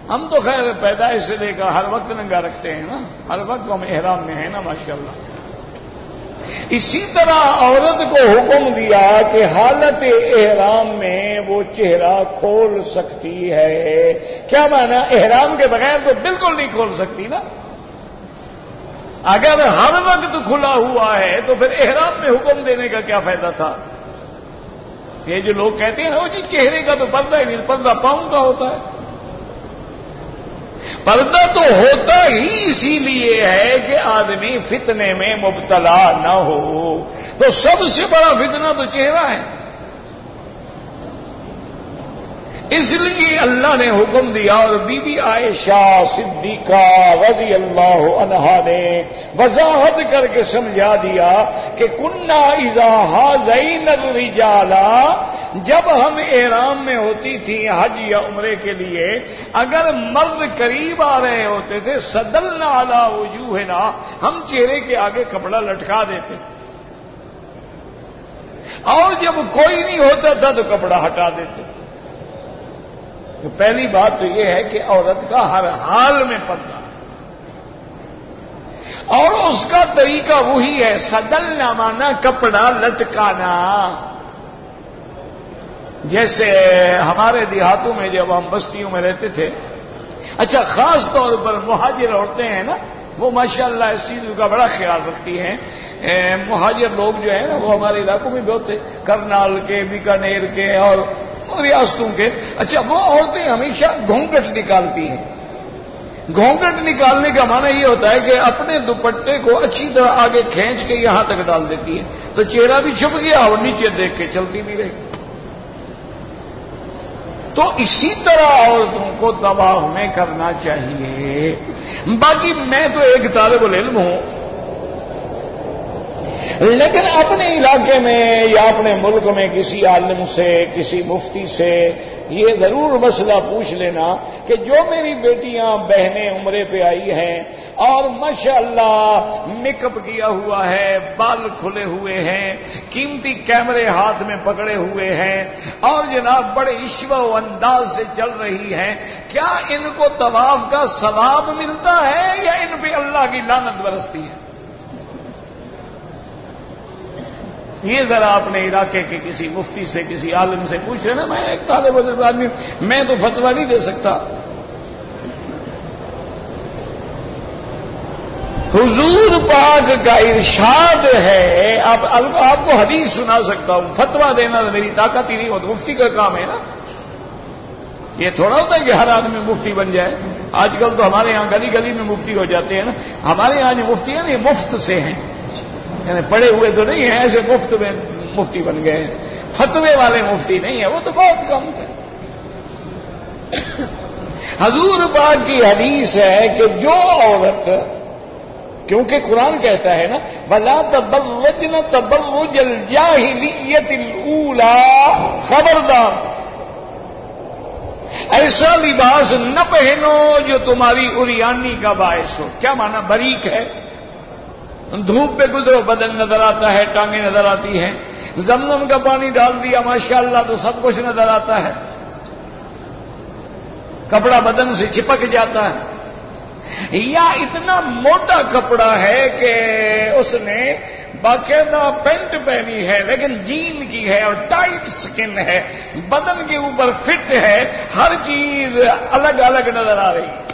ہم تو خیر پیدائش سے لے کر ہر وقت ننگا رکھتے ہیں نا، ہر وقت ہم احرام میں ہیں نا ماشاءاللہ۔ اسی طرح عورت کو حکم دیا کہ حالت احرام میں وہ چہرہ کھول سکتی ہے۔ کیا معنی؟ احرام کے بغیر تو بالکل نہیں کھول سکتی نا۔ اگر ہر وقت کھلا ہوا ہے تو پھر احرام میں حکم دینے کا کیا فائدہ تھا؟ یہ جو لوگ کہتے ہیں نا جی چہرے کا تو پردہ ہی نہیں، پردہ پاؤں کا ہوتا ہے۔ پردہ تو ہوتا ہی اسی لیے ہے کہ آدمی فتنے میں مبتلا نہ ہو، تو سب سے بڑا فتنہ تو چہرہ ہے۔ اس لیے اللہ نے حکم دیا اور بی بی عائشہ صدیقہ رضی اللہ عنہا نے وضاحت کر کے سمجھا دیا کہ کنا اذا حاذین الرجال، جب ہم احرام میں ہوتی تھی حج یا عمرے کے لیے، اگر مرد قریب آ رہے ہوتے تھے سدلنا علی وجوہنا، ہم چہرے کے آگے کپڑا لٹکا دیتے تھے، اور جب کوئی نہیں ہوتا تھا تو کپڑا ہٹا دیتے تھے۔ تو پہلی بات تو یہ ہے کہ عورت کا ہر حال میں پردہ، اور اس کا طریقہ وہی ہے سدلنا مانا کپڑا لٹکانا۔ جیسے ہمارے دیہاتوں میں جب ہم بستیوں میں رہتے تھے، اچھا خاص طور پر مہاجر عورتیں ہیں نا، وہ ماشاءاللہ اس چیز کا بڑا خیال رکھتی ہیں۔ مہاجر لوگ جو ہیں نا وہ ہمارے علاقوں میں بھی ہوتے، کرنال کے، بیکانیر کے اور ریاستوں کے۔ اچھا وہ عورتیں ہمیشہ گھونگھٹ نکالتی ہیں، گھونگھٹ نکالنے کا معنی یہ ہوتا ہے کہ اپنے دوپٹے کو اچھی طرح آگے کھینچ کے یہاں تک ڈال دیتی ہے، تو چہرہ بھی چھپ گیا اور نیچے دیکھ کے چلتی بھی رہی۔ تو اسی طرح عورتوں کو طواف میں کرنا چاہیے۔ باقی میں تو ایک طالب العلم ہوں، لیکن اپنے علاقے میں یا اپنے ملک میں کسی عالم سے، کسی مفتی سے یہ ضرور مسئلہ پوچھ لینا کہ جو میری بیٹیاں بہنیں عمرے پہ آئی ہیں اور ماشاءاللہ میک اپ کیا ہوا ہے، بال کھلے ہوئے ہیں، قیمتی کیمرے ہاتھ میں پکڑے ہوئے ہیں اور جناب بڑے عشوہ و انداز سے چل رہی ہیں، کیا ان کو طواف کا ثواب ملتا ہے یا ان پہ اللہ کی لعنت برستی ہے؟ یہ ذرا اپنے علاقے کے کسی مفتی سے، کسی عالم سے پوچھ لینا۔ میں ایک طالب علم آدمی ہوں، میں تو فتویٰ نہیں دے سکتا۔ حضور پاک کا ارشاد ہے، آپ کو حدیث سنا سکتا ہوں، فتویٰ دینا میری طاقت ہی نہیں ہوتی، مفتی کا کام ہے نا۔ یہ تھوڑا ہوتا ہے کہ ہر آدمی مفتی بن جائے۔ آج کل تو ہمارے یہاں گلی گلی میں مفتی ہو جاتے ہیں نا۔ ہمارے یہاں جو مفتی ہیں نا، یہ مفت سے ہیں، یعنی پڑھے ہوئے تو نہیں ہیں، ایسے مفت میں مفتی بن گئے ہیں، فتوے والے مفتی نہیں ہیں، وہ تو بہت کم تھے۔ حضور پاک کی حدیث ہے کہ جو عورت، کیونکہ قرآن کہتا ہے نا وَلَا تَبَرَّجْنَ تَبَرُّجَ الْجَاهِلِيَّةِ الْأُولَىٰ، خبردار ایسا لباس نہ پہنو جو تمہاری عریانی کا باعث ہو۔ کیا معنی؟ باریک ہے، دھوپ پہ گزرو بدن نظر آتا ہے، ٹانگیں نظر آتی ہیں، زمزم کا پانی ڈال دیا ماشاءاللہ تو سب کچھ نظر آتا ہے، کپڑا بدن سے چپک جاتا ہے، یا اتنا موٹا کپڑا ہے کہ اس نے باقاعدہ پینٹ پہنی ہے لیکن جین کی ہے اور ٹائٹ سکن ہے، بدن کے اوپر فٹ ہے، ہر چیز الگ الگ نظر آ رہی ہے۔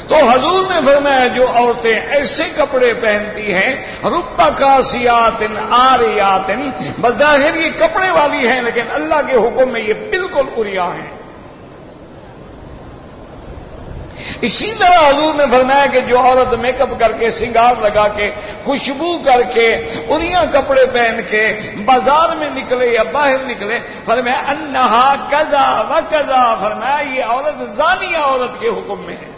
تو حضور نے فرمایا جو عورتیں ایسے کپڑے پہنتی ہیں رُبَّ کاسیات عاریات، بظاہر یہ کپڑے والی ہیں لیکن اللہ کے حکم میں یہ بالکل عریاں ہیں۔ اسی طرح حضور نے فرمایا کہ جو عورت میک اپ کر کے، سنگار لگا کے، خوشبو کر کے، عریاں کپڑے پہن کے بازار میں نکلے یا باہر نکلے، فرمایا انہا کذا و کذا، فرمایا یہ عورت زانیہ عورت کے حکم میں ہے۔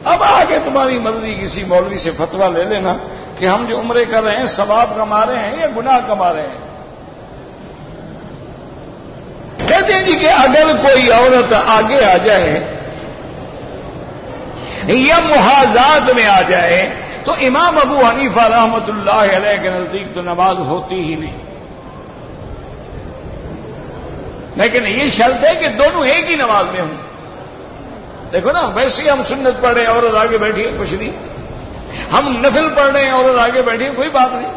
اب آگے تمہاری مرضی، کسی مولوی سے فتویٰ لے لینا کہ ہم جو عمرے کر رہے ہیں ثواب کما رہے ہیں یا گناہ کما رہے ہیں۔ کہتے ہیں جی کہ اگر کوئی عورت آگے آ جائے یا محاذات میں آ جائے تو امام ابو حنیفہ رحمۃ اللہ علیہ کے نزدیک تو نماز ہوتی ہی نہیں، لیکن یہ شرط ہے کہ دونوں ایک ہی نماز میں ہوں۔ دیکھو نا، ویسے ہی ہم سنت پڑھ رہے ہیں عورت آگے بیٹھی ہے، کچھ نہیں، ہم نفل پڑھ رہے ہیں عورت آگے بیٹھی ہے، کوئی بات نہیں۔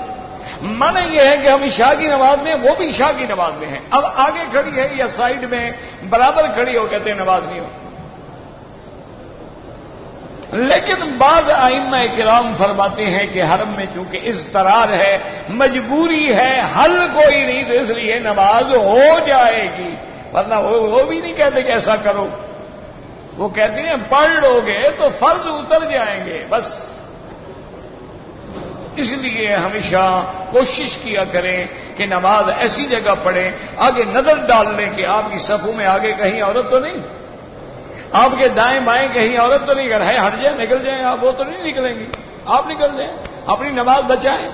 معنی یہ ہے کہ ہم عشاء کی نماز میں، وہ بھی عشاء کی نماز میں ہیں، اب آگے کھڑی ہے یا سائڈ میں برابر کھڑی ہو، کہتے ہیں نماز نہیں ہو۔ لیکن بعض ائمہ کرام فرماتے ہیں کہ حرم میں چونکہ اضطرار ہے، مجبوری ہے، حل کوئی نہیں، تو اس لیے نماز ہو جائے گی، ورنہ وہ بھی نہیں کہتے کہ ایسا کرو، وہ کہتے ہیں پڑھ لو گے تو فرض اتر جائیں گے بس۔ اس لیے ہمیشہ کوشش کیا کریں کہ نماز ایسی جگہ پڑھیں، آگے نظر ڈال لیں کہ آپ کی صفوں میں آگے کہیں عورت تو نہیں، آپ کے دائیں بائیں کہیں عورت تو نہیں، اگر ہے ہٹ جائیں، نکل جائیں، آپ وہ تو نہیں نکلیں گی، آپ نکل جائیں، اپنی نماز بچائیں۔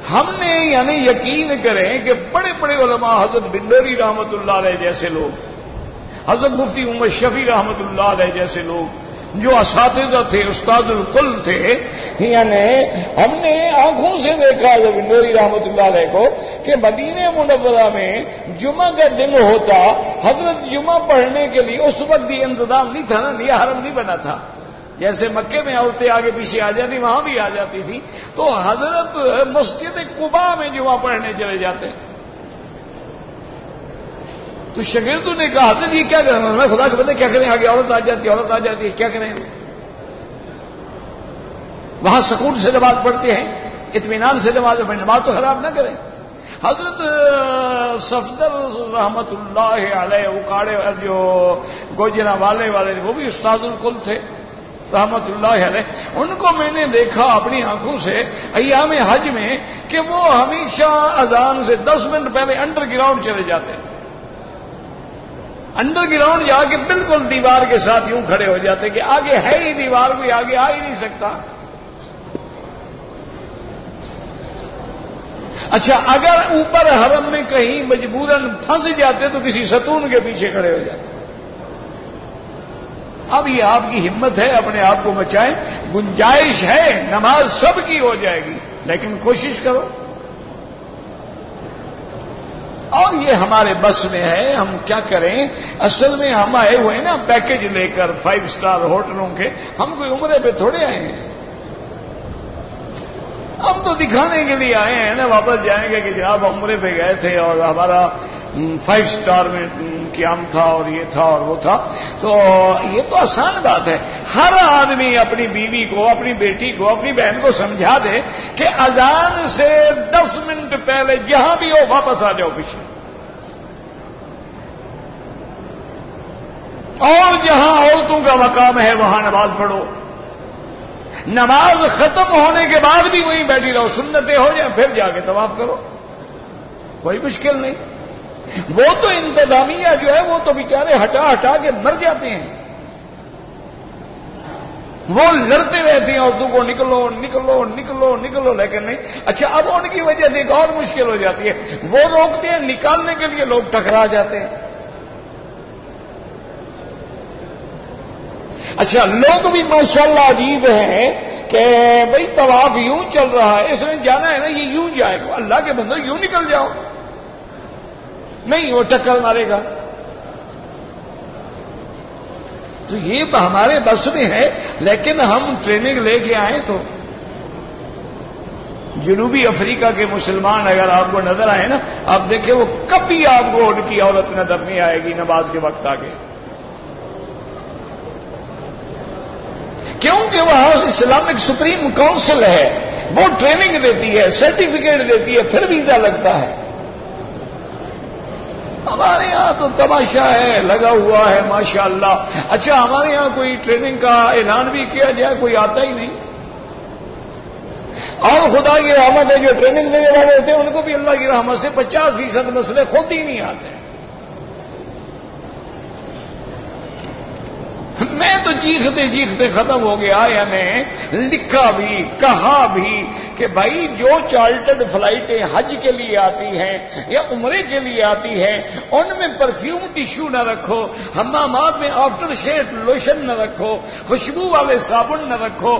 ہم نے یعنی یقین کریں کہ بڑے بڑے علماء، حضرت بندوری رحمۃ اللہ علیہ جیسے لوگ، حضرت مفتی محمد شفیع رحمۃ اللہ علیہ جیسے لوگ جو اساتذہ تھے، استاد الکل تھے، یعنی ہم نے آنکھوں سے دیکھا حضرت بندوری رحمۃ اللہ علیہ کو کہ مدینہ منورہ میں جمعہ کا دن ہوتا، حضرت جمعہ پڑھنے کے لیے اس وقت یہ انتظام نہیں تھا نا، یہ حرم نہیں بنا تھا، جیسے مکے میں عورتیں آگے پیچھے آ جاتی وہاں بھی آ جاتی تھی، تو حضرت مسجد قباء میں جمعہ پڑھنے چلے جاتے۔ تو شاگردوں نے کہا حضرت یہ کیا کریں، میں خدا کے بندے کیا کریں، آگے عورت آ جاتی ہے، کیا کریں، وہاں سکون سے نماز پڑھتے ہیں، اطمینان سے نماز پڑھیں، نماز تو خراب نہ کریں۔ حضرت صفدر رحمت اللہ علیہ اکاڑے جو گوجرا والے وہ بھی استاد الکل تھے رحمت اللہ علیہ. ان کو میں نے دیکھا اپنی آنکھوں سے ایام حج میں کہ وہ ہمیشہ اذان سے 10 منٹ پہلے انڈر گراؤنڈ چلے جاتے ہیں. انڈر گراؤنڈ جا کے بالکل دیوار کے ساتھ یوں کھڑے ہو جاتے کہ آگے ہے ہی دیوار، کوئی آگے آ ہی نہیں سکتا. اچھا اگر اوپر حرم میں کہیں مجبوراً پھنس جاتے تو کسی ستون کے پیچھے کھڑے ہو جاتے. اب یہ آپ کی ہمت ہے، اپنے آپ کو بچائیں. گنجائش ہے، نماز سب کی ہو جائے گی، لیکن کوشش کرو. اور یہ ہمارے بس میں ہے، ہم کیا کریں. اصل میں ہم آئے ہوئے نا پیکج لے کر 5 اسٹار ہوٹلوں کے، ہم کوئی عمرے پہ تھوڑے آئے ہیں. ہم تو دکھانے کے لیے آئے ہیں نا، واپس جائیں گے کہ جناب عمرے پہ گئے تھے اور ہمارا 5 اسٹار میں قیام تھا اور یہ تھا اور وہ تھا. تو یہ تو آسان بات ہے. ہر آدمی اپنی بیوی کو، اپنی بیٹی کو، اپنی بہن کو سمجھا دے کہ اذان سے 10 منٹ پہلے جہاں بھی ہو واپس آ جاؤ پیچھے. اور جہاں عورتوں کا مقام ہے وہاں نماز پڑھو. نماز ختم ہونے کے بعد بھی وہیں بیٹھی رہو، سنتیں ہو جائیں پھر جا کے طواف کرو، کوئی مشکل نہیں. وہ تو انتظامیہ جو ہے وہ تو بیچارے ہٹا ہٹا کے مر جاتے ہیں. وہ لڑتے رہتے ہیں عورتوں کو نکلو نکلو نکلو نکلو، لیکن نہیں. اچھا اب ان کی وجہ سے ایک اور مشکل ہو جاتی ہے، وہ روکتے ہیں، نکالنے کے لیے لوگ ٹکرا جاتے ہیں. اچھا لوگ بھی ماشاءاللہ عجیب ہیں کہ بھئی طواف یوں چل رہا ہے، اس نے جانا ہے نا یہ یوں جائے گا. اللہ کے بندو یوں نکل جاؤ. نہیں وہ ٹکر مارے گا. تو یہ ہمارے بس میں ہے، لیکن ہم ٹریننگ لے کے آئے. تو جنوبی افریقہ کے مسلمان اگر آپ کو نظر آئے نا، آپ دیکھیں وہ کبھی آپ کو ان کی عورت نظر نہیں آئے گی نماز کے وقت آگے. کیونکہ وہاں اسلامک سپریم کونسل ہے، وہ ٹریننگ دیتی ہے، سرٹیفکیٹ دیتی ہے، پھر ویزا لگتا ہے. ہمارے یہاں تو تماشا ہے لگا ہوا ہے ماشاءاللہ. اچھا ہمارے یہاں کوئی ٹریننگ کا اعلان بھی کیا جائے کوئی آتا ہی نہیں. اور خدا کی رحمت ہے جو ٹریننگ دینے والے ہوتے ہیں ان کو بھی اللہ کی رحمت سے 50% مسئلے خود ہی نہیں آتے ہیں. میں تو چیختے چیختے ختم ہو گیا. یعنی لکھا بھی کہا بھی کہ بھائی جو چارٹرڈ فلائٹیں حج کے لیے آتی ہیں یا عمرے کے لیے آتی ہیں ان میں پرفیوم ٹیشو نہ رکھو، حمامات میں آفٹر شیو لوشن نہ رکھو، خوشبو والے صابن نہ رکھو.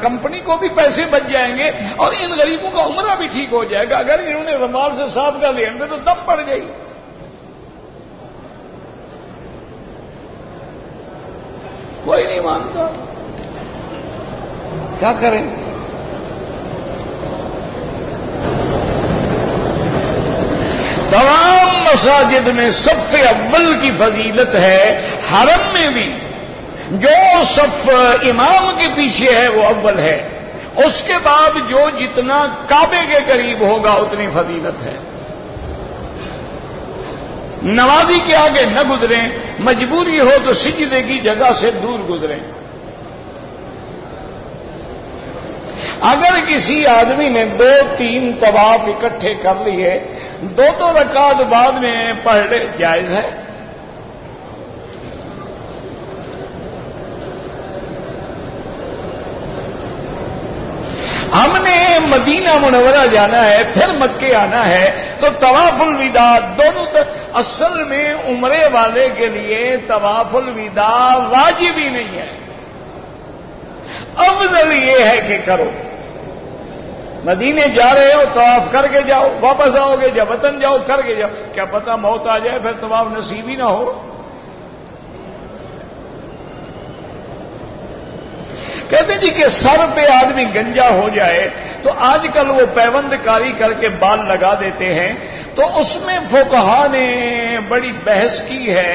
کمپنی کو بھی پیسے بچ جائیں گے اور ان غریبوں کا عمرہ بھی ٹھیک ہو جائے گا. اگر انہوں نے رومال سے صاف کر لیا تو دم پڑ گئی. کوئی نہیں مانتا، کیا کریں. تمام مساجد میں صف اول کی فضیلت ہے. حرم میں بھی جو صف امام کے پیچھے ہے وہ اول ہے، اس کے بعد جو جتنا کعبے کے قریب ہوگا اتنی فضیلت ہے. نمازی کے آگے نہ گزریں، مجبوری ہو تو سجدے کی جگہ سے دور گزریں. اگر کسی آدمی نے 2-3 طواف اکٹھے کر لیے، 2 رکعت بعد میں پڑھ لے، جائز ہے. ہم نے مدینہ منورہ جانا ہے پھر مکے آنا ہے تو طواف الوداع دونوں اصل میں عمرے والے کے لیے طواف الوداع واجب ہی نہیں ہے. افضل یہ ہے کہ کرو. مدینے جا رہے ہو طواف کر کے جاؤ، واپس آؤ گے جب وطن جاؤ کر کے جاؤ. کیا پتہ موت آ جائے پھر طواف نصیب ہی نہ ہو. کہتے جی کہ سر پہ آدمی گنجا ہو جائے تو آج کل وہ پیوند کاری کر کے بال لگا دیتے ہیں. تو اس میں فقہا نے بڑی بحث کی ہے.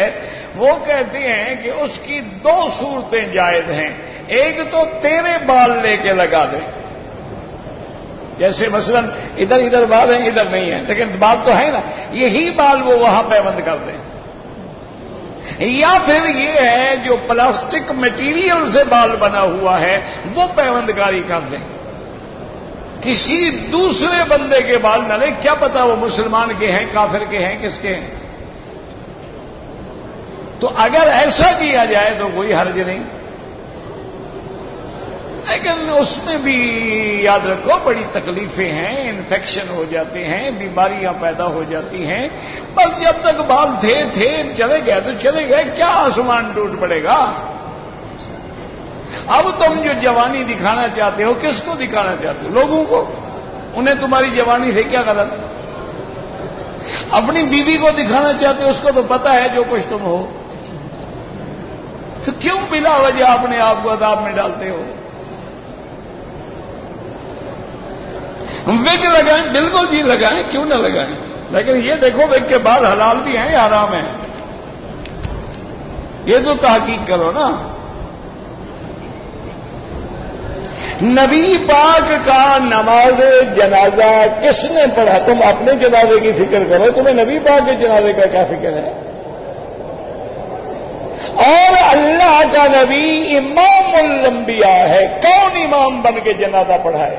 وہ کہتے ہیں کہ اس کی 2 صورتیں جائز ہیں. ایک تو تیرے بال لے کے لگا دے، جیسے مثلا ادھر بال ہیں ادھر نہیں ہے، لیکن بات تو ہے نا، یہی بال وہ وہاں پیوند کر دیں. یا پھر یہ ہے جو پلاسٹک مٹیریل سے بال بنا ہوا ہے وہ پیوند کاری کر دیں. کسی دوسرے بندے کے بال نہ لیں، کیا پتا وہ مسلمان کے ہیں، کافر کے ہیں، کس کے ہیں. تو اگر ایسا کیا جائے تو کوئی حرج نہیں، لیکن اس میں بھی یاد رکھو بڑی تکلیفیں ہیں، انفیکشن ہو جاتے ہیں، بیماریاں پیدا ہو جاتی ہیں. بس جب تک بال تھے چلے گئے تو چلے گئے، کیا آسمان ٹوٹ پڑے گا. اب تم جو جوانی دکھانا چاہتے ہو کس کو دکھانا چاہتے ہو؟ لوگوں کو. انہیں تمہاری جوانی سے کیا غلط؟ اپنی بیوی کو دکھانا چاہتے ہو، اس کو تو پتا ہے جو کچھ تم ہو، تو کیوں بلا وجہ اپنے آپ کو عذاب میں ڈالتے ہو؟ وگ لگائیں، بالکل جی لگائیں، کیوں نہ لگائیں، لیکن یہ دیکھو وگ کے بال حلال بھی ہیں یا حرام ہیں، یہ تو تحقیق کرو نا. نبی پاک کا نماز جنازہ کس نے پڑھا؟ تم اپنے جنازے کی فکر کرو، تمہیں نبی پاک کے جنازے کا کیا فکر ہے؟ اور اللہ کا نبی امام الانبیاء ہے، کون امام بن کے جنازہ پڑھائے؟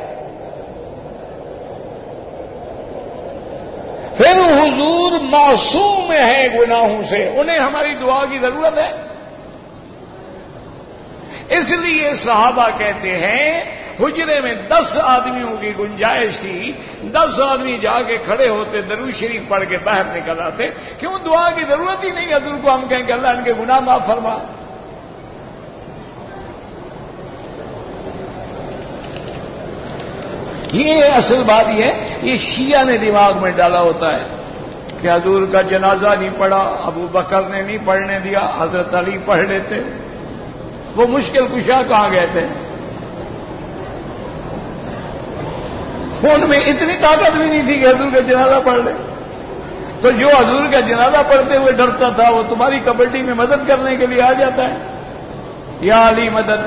پھر حضور معصوم ہیں گناہوں سے، انہیں ہماری دعا کی ضرورت ہے. اس لیے صحابہ کہتے ہیں حجرے میں 10 آدمیوں کی گنجائش تھی، 10 آدمی جا کے کھڑے ہوتے، درود شریف پڑھ کے باہر نکل آتے. کیوں؟ دعا کی ضرورت ہی نہیں. حضور کو ہم کہیں کہ اللہ ان کے گناہ معاف فرما. یہ اصل بات یہ ہے، یہ شیعہ نے دماغ میں ڈالا ہوتا ہے کہ حضور کا جنازہ نہیں پڑھا، ابو بکر نے نہیں پڑھنے دیا، حضرت علی پڑھ لیتے. وہ مشکل کشا کہاں گئے تھے؟ ان میں اتنی طاقت بھی نہیں تھی کہ حضور کا جنازہ پڑھ لے. تو جو حضور کا جنازہ پڑھتے ہوئے ڈرتا تھا وہ تمہاری کبڈی میں مدد کرنے کے لیے آ جاتا ہے. یا علی مدد.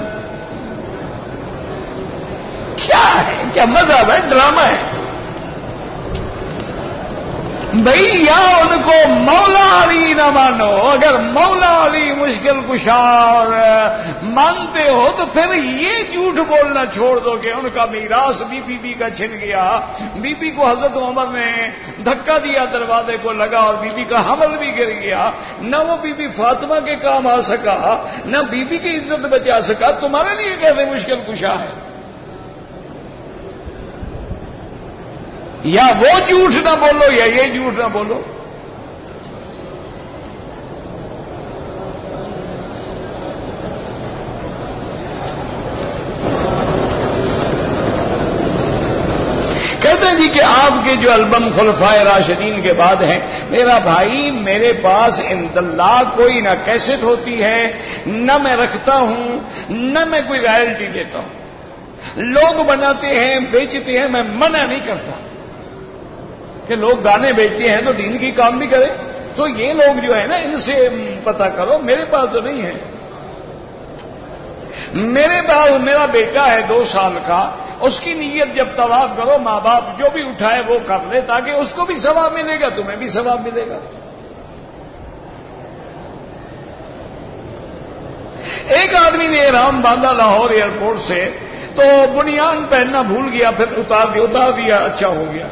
کیا ہے؟ کیا مذہب ہے؟ ڈرامہ ہے بھائی. یا ان کو مولا علی نہ مانو. اگر مولا علی مشکل کشا مانتے ہو تو پھر یہ جھوٹ بولنا چھوڑ دو کہ ان کا میراث بی بی کا چھن گیا. بی بی کو حضرت عمر نے دھکا دیا، دروازے کو لگا اور بی بی کا حمل بھی گر گیا. نہ وہ بی بی فاطمہ کے کام آ سکا، نہ بی بی کی عزت بچا سکا. تمہارے لیے کیسے مشکل کشا ہے؟ یا وہ جھوٹ نہ بولو یا یہ جھوٹ نہ بولو. کہتے ہیں جی کہ آپ کے جو البم خلفائے راشدین کے بعد ہیں، میرا بھائی میرے پاس عند اللہ کوئی نہ کیسٹ ہوتی ہے، نہ میں رکھتا ہوں، نہ میں کوئی رائلٹی دیتا ہوں. لوگ بناتے ہیں، بیچتے ہیں، میں منع نہیں کرتا کہ لوگ گانے بیچتے ہیں تو دین کی کام بھی کریں. تو یہ لوگ جو ہے نا ان سے پتہ کرو. میرے پاس تو نہیں ہے. میرے پاس میرا بیٹا ہے 2 سال کا، اس کی نیت جب طواف کرو ماں باپ جو بھی اٹھائے وہ کر لے تاکہ اس کو بھی ثواب ملے گا، تمہیں بھی ثواب ملے گا. ایک آدمی نے احرام باندھا لاہور ایئرپورٹ سے، تو بنیان پہننا بھول گیا، پھر اتار دیا، اچھا ہو گیا.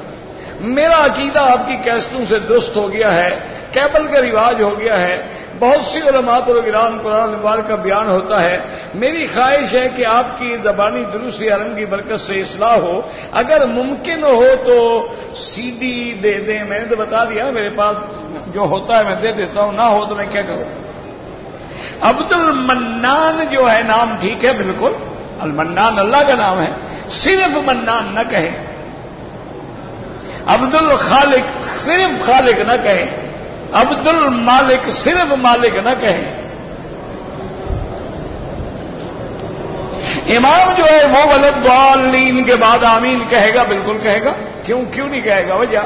میرا عقیدہ آپ کی کیسٹوں سے درست ہو گیا ہے، کیبل کا رواج ہو گیا ہے، بہت سی علماء پروگرام قرآن مبارک کا بیان ہوتا ہے. میری خواہش ہے کہ آپ کی زبانی درست عرم کی برکت سے اصلاح ہو. اگر ممکن ہو تو سی ڈی دے دیں. میں نے تو بتا دیا میرے پاس جو ہوتا ہے میں دے دیتا ہوں، نہ ہو تو میں کیا کروں. عبد المنان جو ہے نام ٹھیک ہے، بالکل المنان اللہ کا نام ہے، صرف منان نہ کہیں. عبد الخالق صرف خالق نہ کہیں. عبد المالک صرف مالک نہ کہیں. امام جو ہے وہ ولدالین کے بعد آمین کہے گا، بالکل کہے گا. کیوں نہیں کہے گا؟ وجہ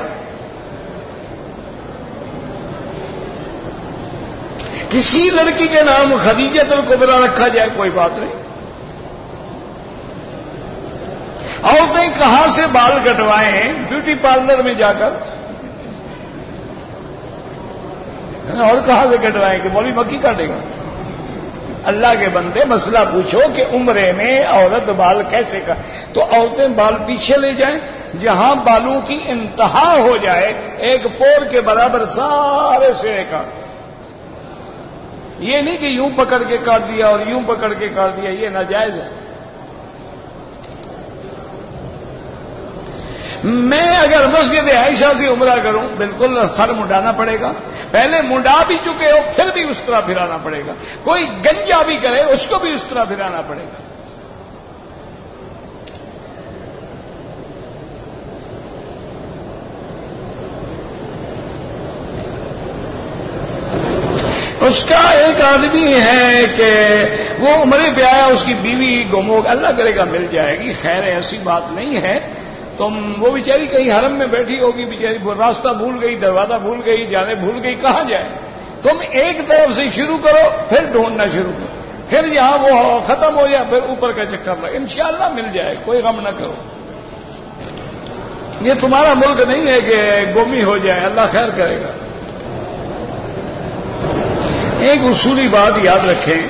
کسی لڑکی کے نام خدیجہ الکبریٰ رکھا جائے کوئی بات نہیں. عورتیں کہاں سے بال کٹوائیں؟ بیوٹی پارلر میں جا کر. اور کہاں سے کٹوائیں کہ مولوی مکی کاٹے گا؟ اللہ کے بندے مسئلہ پوچھو کہ عمرے میں عورت بال کیسے کا؟ تو عورتیں بال پیچھے لے جائیں، جہاں بالوں کی انتہا ہو جائے ایک پور کے برابر سارے سرے کا. یہ نہیں کہ یوں پکڑ کے کاٹ دیا اور یوں پکڑ کے کاٹ دیا، یہ ناجائز ہے. میں اگر مسجد عائشہ سے عمرہ کروں بالکل سر منڈانا پڑے گا. پہلے منڈا بھی چکے ہو پھر بھی اس طرح پھرانا پڑے گا. کوئی گنجا بھی کرے اس کو بھی اس طرح پھرانا پڑے گا. اس کا ایک آدمی ہے کہ وہ عمرے پہ آیا، اس کی بیوی گم ہو، اللہ کرے گا مل جائے گی، خیر ایسی بات نہیں ہے. وہ بیچاری کہیں حرم میں بیٹھی ہوگی، بیچاری راستہ بھول گئی، دروازہ بھول گئی، جانے بھول گئی، کہاں جائے؟ تم ایک طرف سے شروع کرو پھر ڈھونڈنا شروع کرو، پھر یہاں وہ ختم ہو جائے پھر اوپر کا چکر لگے، انشاءاللہ مل جائے، کوئی غم نہ کرو. یہ تمہارا ملک نہیں ہے کہ گمی ہو جائے، اللہ خیر کرے گا. ایک اصولی بات یاد رکھیں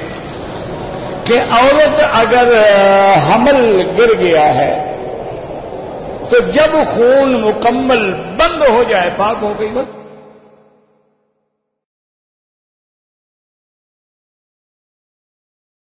کہ عورت اگر حمل گر گیا ہے تو جب خون مکمل بند ہو جائے پاک ہو گئی بس.